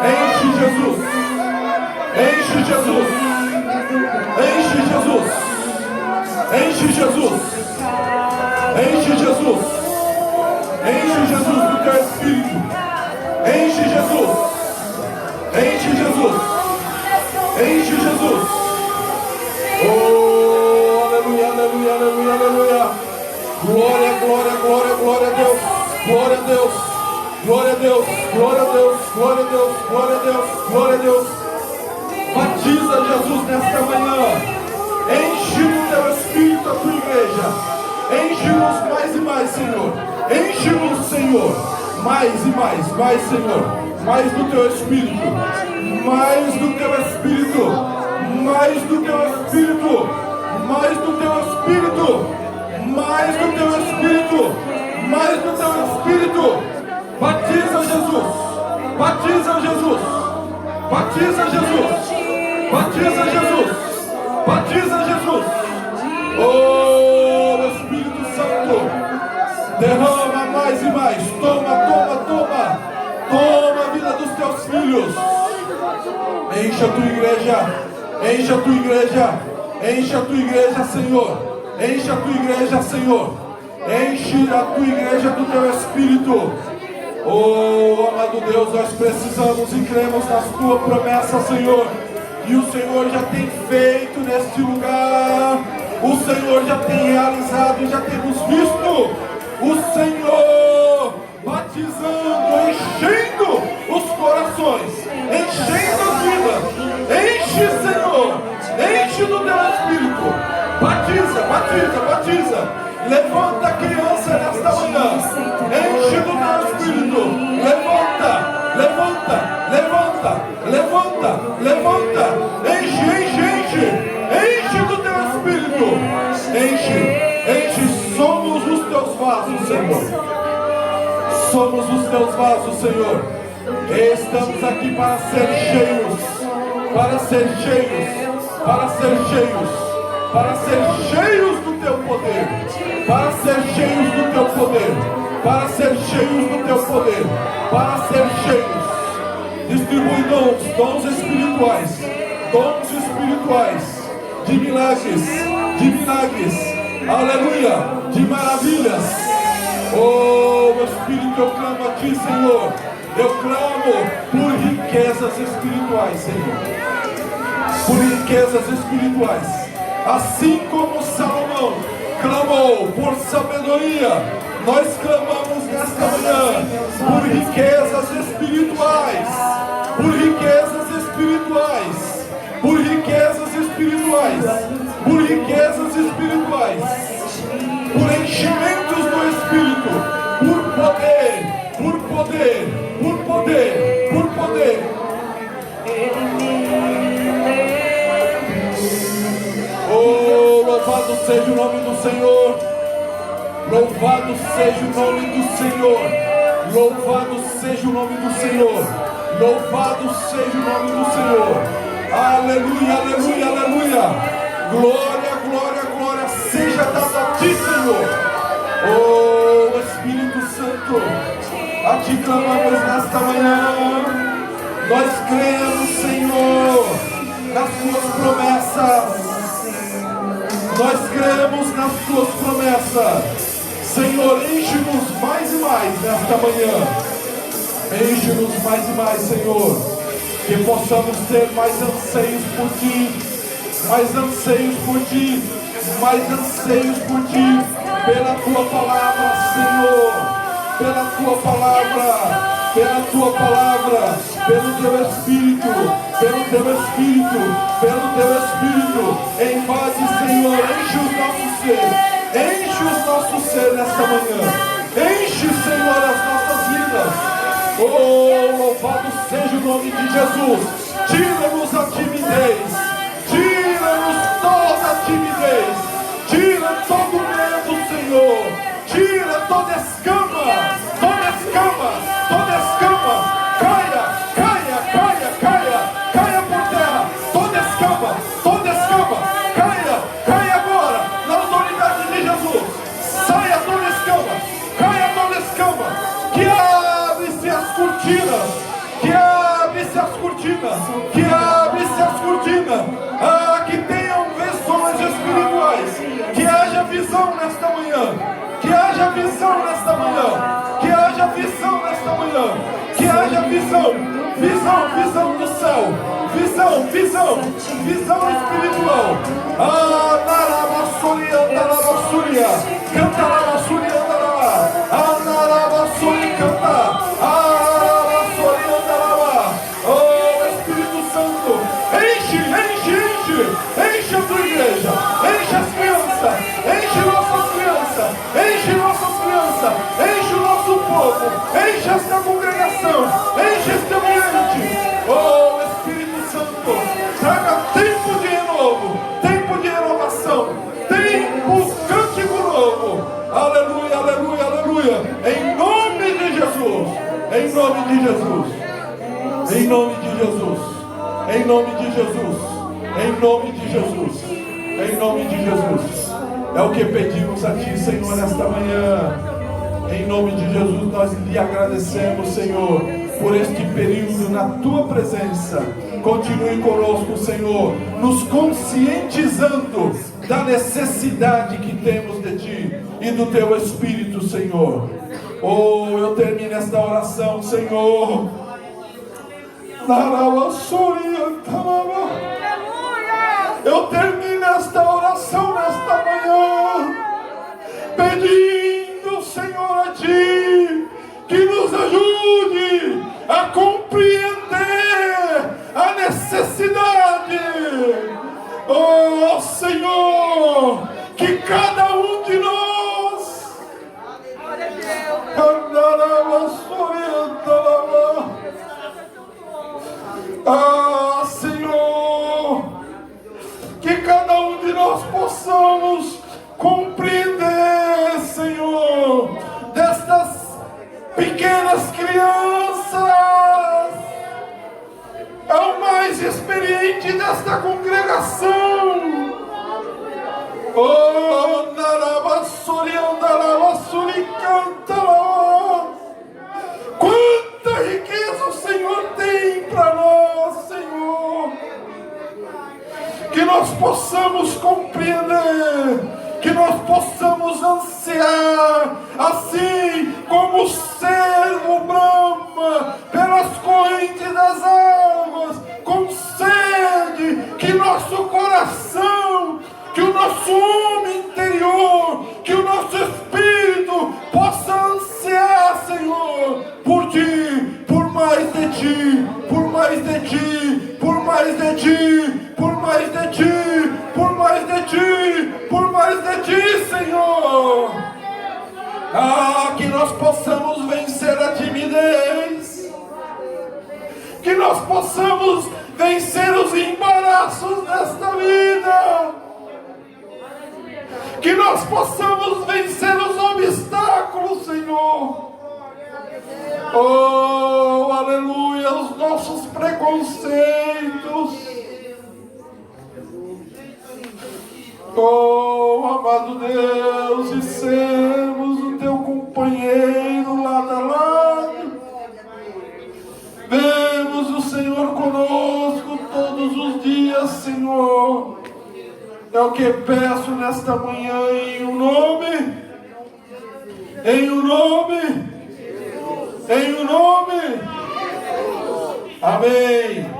Enche Jesus. Enche Jesus. Enche Jesus. Enche Jesus. Enche Jesus. Enche Jesus do teu Espírito. Enche Jesus. Enche Jesus. Enche Jesus. Oh, aleluia, aleluia, aleluia, aleluia. Glória, glória, glória, glória a Deus. Glória a Deus. Glória a Deus. Glória a Deus. Glória a Deus. Glória a Deus. Glória a Deus. Batiza Jesus nesta manhã. Enche no teu Espírito a tua igreja. Enche-nos mais e mais, Senhor. Enche-nos, Senhor. Mais e mais, Senhor. Mais do teu Espírito. Mais do teu Espírito. Mais do teu Espírito. Mais do teu Espírito. Mais do teu Espírito. Mais do teu Espírito. Batiza Jesus. Batiza Jesus. Batiza Jesus. Batiza Jesus. Batiza Jesus. Oh, Espírito Santo. Derrama mais e mais. Toma, toma, toma. Toma a vida dos teus filhos. Enche a tua igreja. Enche a tua igreja. Enche a tua igreja, Senhor. Enche a tua igreja, Senhor. Enche a tua igreja do teu Espírito. Oh, amado Deus, nós precisamos e cremos na tua promessa, Senhor. E o Senhor já tem feito neste lugar. O Senhor já tem realizado e já temos visto o Senhor batizando, enchendo somos os teus vasos, Senhor. Estamos aqui para ser cheios, para ser cheios, para ser cheios, para ser cheios do teu poder, para ser cheios do teu poder, para ser cheios do teu poder, para ser cheios. Distribui dons espirituais, de milagres, aleluia, de maravilhas. Oh, meu Espírito, eu clamo a Ti, Senhor. Eu clamo por riquezas espirituais, Senhor. Por riquezas espirituais. Assim como Salomão clamou por sabedoria, nós clamamos nesta manhã por riquezas espirituais. Por riquezas espirituais. Por riquezas espirituais. Por riquezas espirituais. Por enchimentos do Espírito. Por poder. Por poder. Por poder. Por poder. Oh, louvado seja o nome do Senhor. Louvado seja o nome do Senhor. Louvado seja o nome do Senhor. Louvado seja o nome do Senhor. Aleluia, aleluia, aleluia. Glória, glória, glória seja dada a Ti, Senhor. Oh, Espírito Santo, a Ti clamamos nesta manhã. Nós cremos, Senhor, nas Tuas promessas. Nós cremos nas Tuas promessas. Senhor, enche-nos mais e mais nesta manhã. Enche-nos mais e mais, Senhor. Que possamos ter mais anseios por Ti. Mais anseios por Ti. Mais anseios por Ti. Pela Tua palavra, Senhor. Pela Tua palavra. Pela Tua palavra. Pelo Teu Espírito. Pelo Teu Espírito. Pelo Teu Espírito. Invade, Senhor. Enche os nossos seres. Enche os nossos seres nesta manhã. Enche, Senhor, as nossas vidas. Oh, louvado seja o nome de Jesus. Tira-nos a timidez. Tira-nos toda a timidez. Tira todo o medo, Senhor. Tira toda escama. Toda escama. Toda escama. Caia, caia, caia, caia. Caia por terra. Toda escama. Toda escama. Caia, caia agora. Na autoridade de Jesus. Saia toda escama. Caia toda escama. Que abre-se as cortinas. Que abre-se as cortinas. Que abre-se as cortinas. Ah, que tenham visões espirituais. Que haja visão nesta manhã. Que haja visão nesta manhã. Que haja visão nesta manhã. Que haja visão. Visão do céu. Visão espiritual. Ah, narabassuria, narabassuria. Canta narabassuria, narabá. Ah, narabassuria, canta. Oh, Espírito Santo, enche a tua igreja, enche as crianças, enche nossas crianças, enche o nosso povo, enche esta congregação, enche este ambiente. Oh, Espírito Santo, traga tempo de renovo, tempo de renovação, tempo cântico novo. Aleluia, aleluia, aleluia. Em nome de Jesus, em nome de Jesus. Em nome de Jesus, em nome de Jesus, em nome de Jesus, em nome de Jesus. É o que pedimos a Ti, Senhor, nesta manhã. Em nome de Jesus, nós lhe agradecemos, Senhor, por este período na Tua presença. Continue conosco, Senhor, nos conscientizando da necessidade que temos de Ti e do Teu Espírito, Senhor. Oh, eu termino esta oração, Senhor. Eu termino esta oração nesta manhã, pedindo, Senhor, a Ti, que nos ajude a compreender a necessidade. Oh, Senhor, que cada um de nós ah, Senhor, que cada um de nós possamos compreender, Senhor, pequenas crianças. É o mais experiente desta congregação. Oh, Narabassuri, Andarabassuri, canta. Quanta riqueza o Senhor tem para nós, Senhor. Que nós possamos compreender, que nós possamos ansiar, assim como o servo brama pelas correntes das águas, com sede, que nosso coração, que o nosso homem interior, que o nosso espírito possa ansiar, Senhor, por Ti, por mais de Ti, por mais de Ti, por mais de Ti, por mais de Ti, por mais de Ti, por mais de Ti, Senhor. Ah, que nós possamos vencer a timidez, que nós possamos vencer os embaraços desta vida, que nós possamos vencer os obstáculos, Senhor. Oh, aleluia, os nossos preconceitos. Oh, amado Deus, e sermos o Teu companheiro lado a lado. Vemos o Senhor conosco todos os dias, Senhor. É o que peço nesta manhã em um nome, em um nome, em um nome. Amém.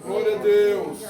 Glória a Deus.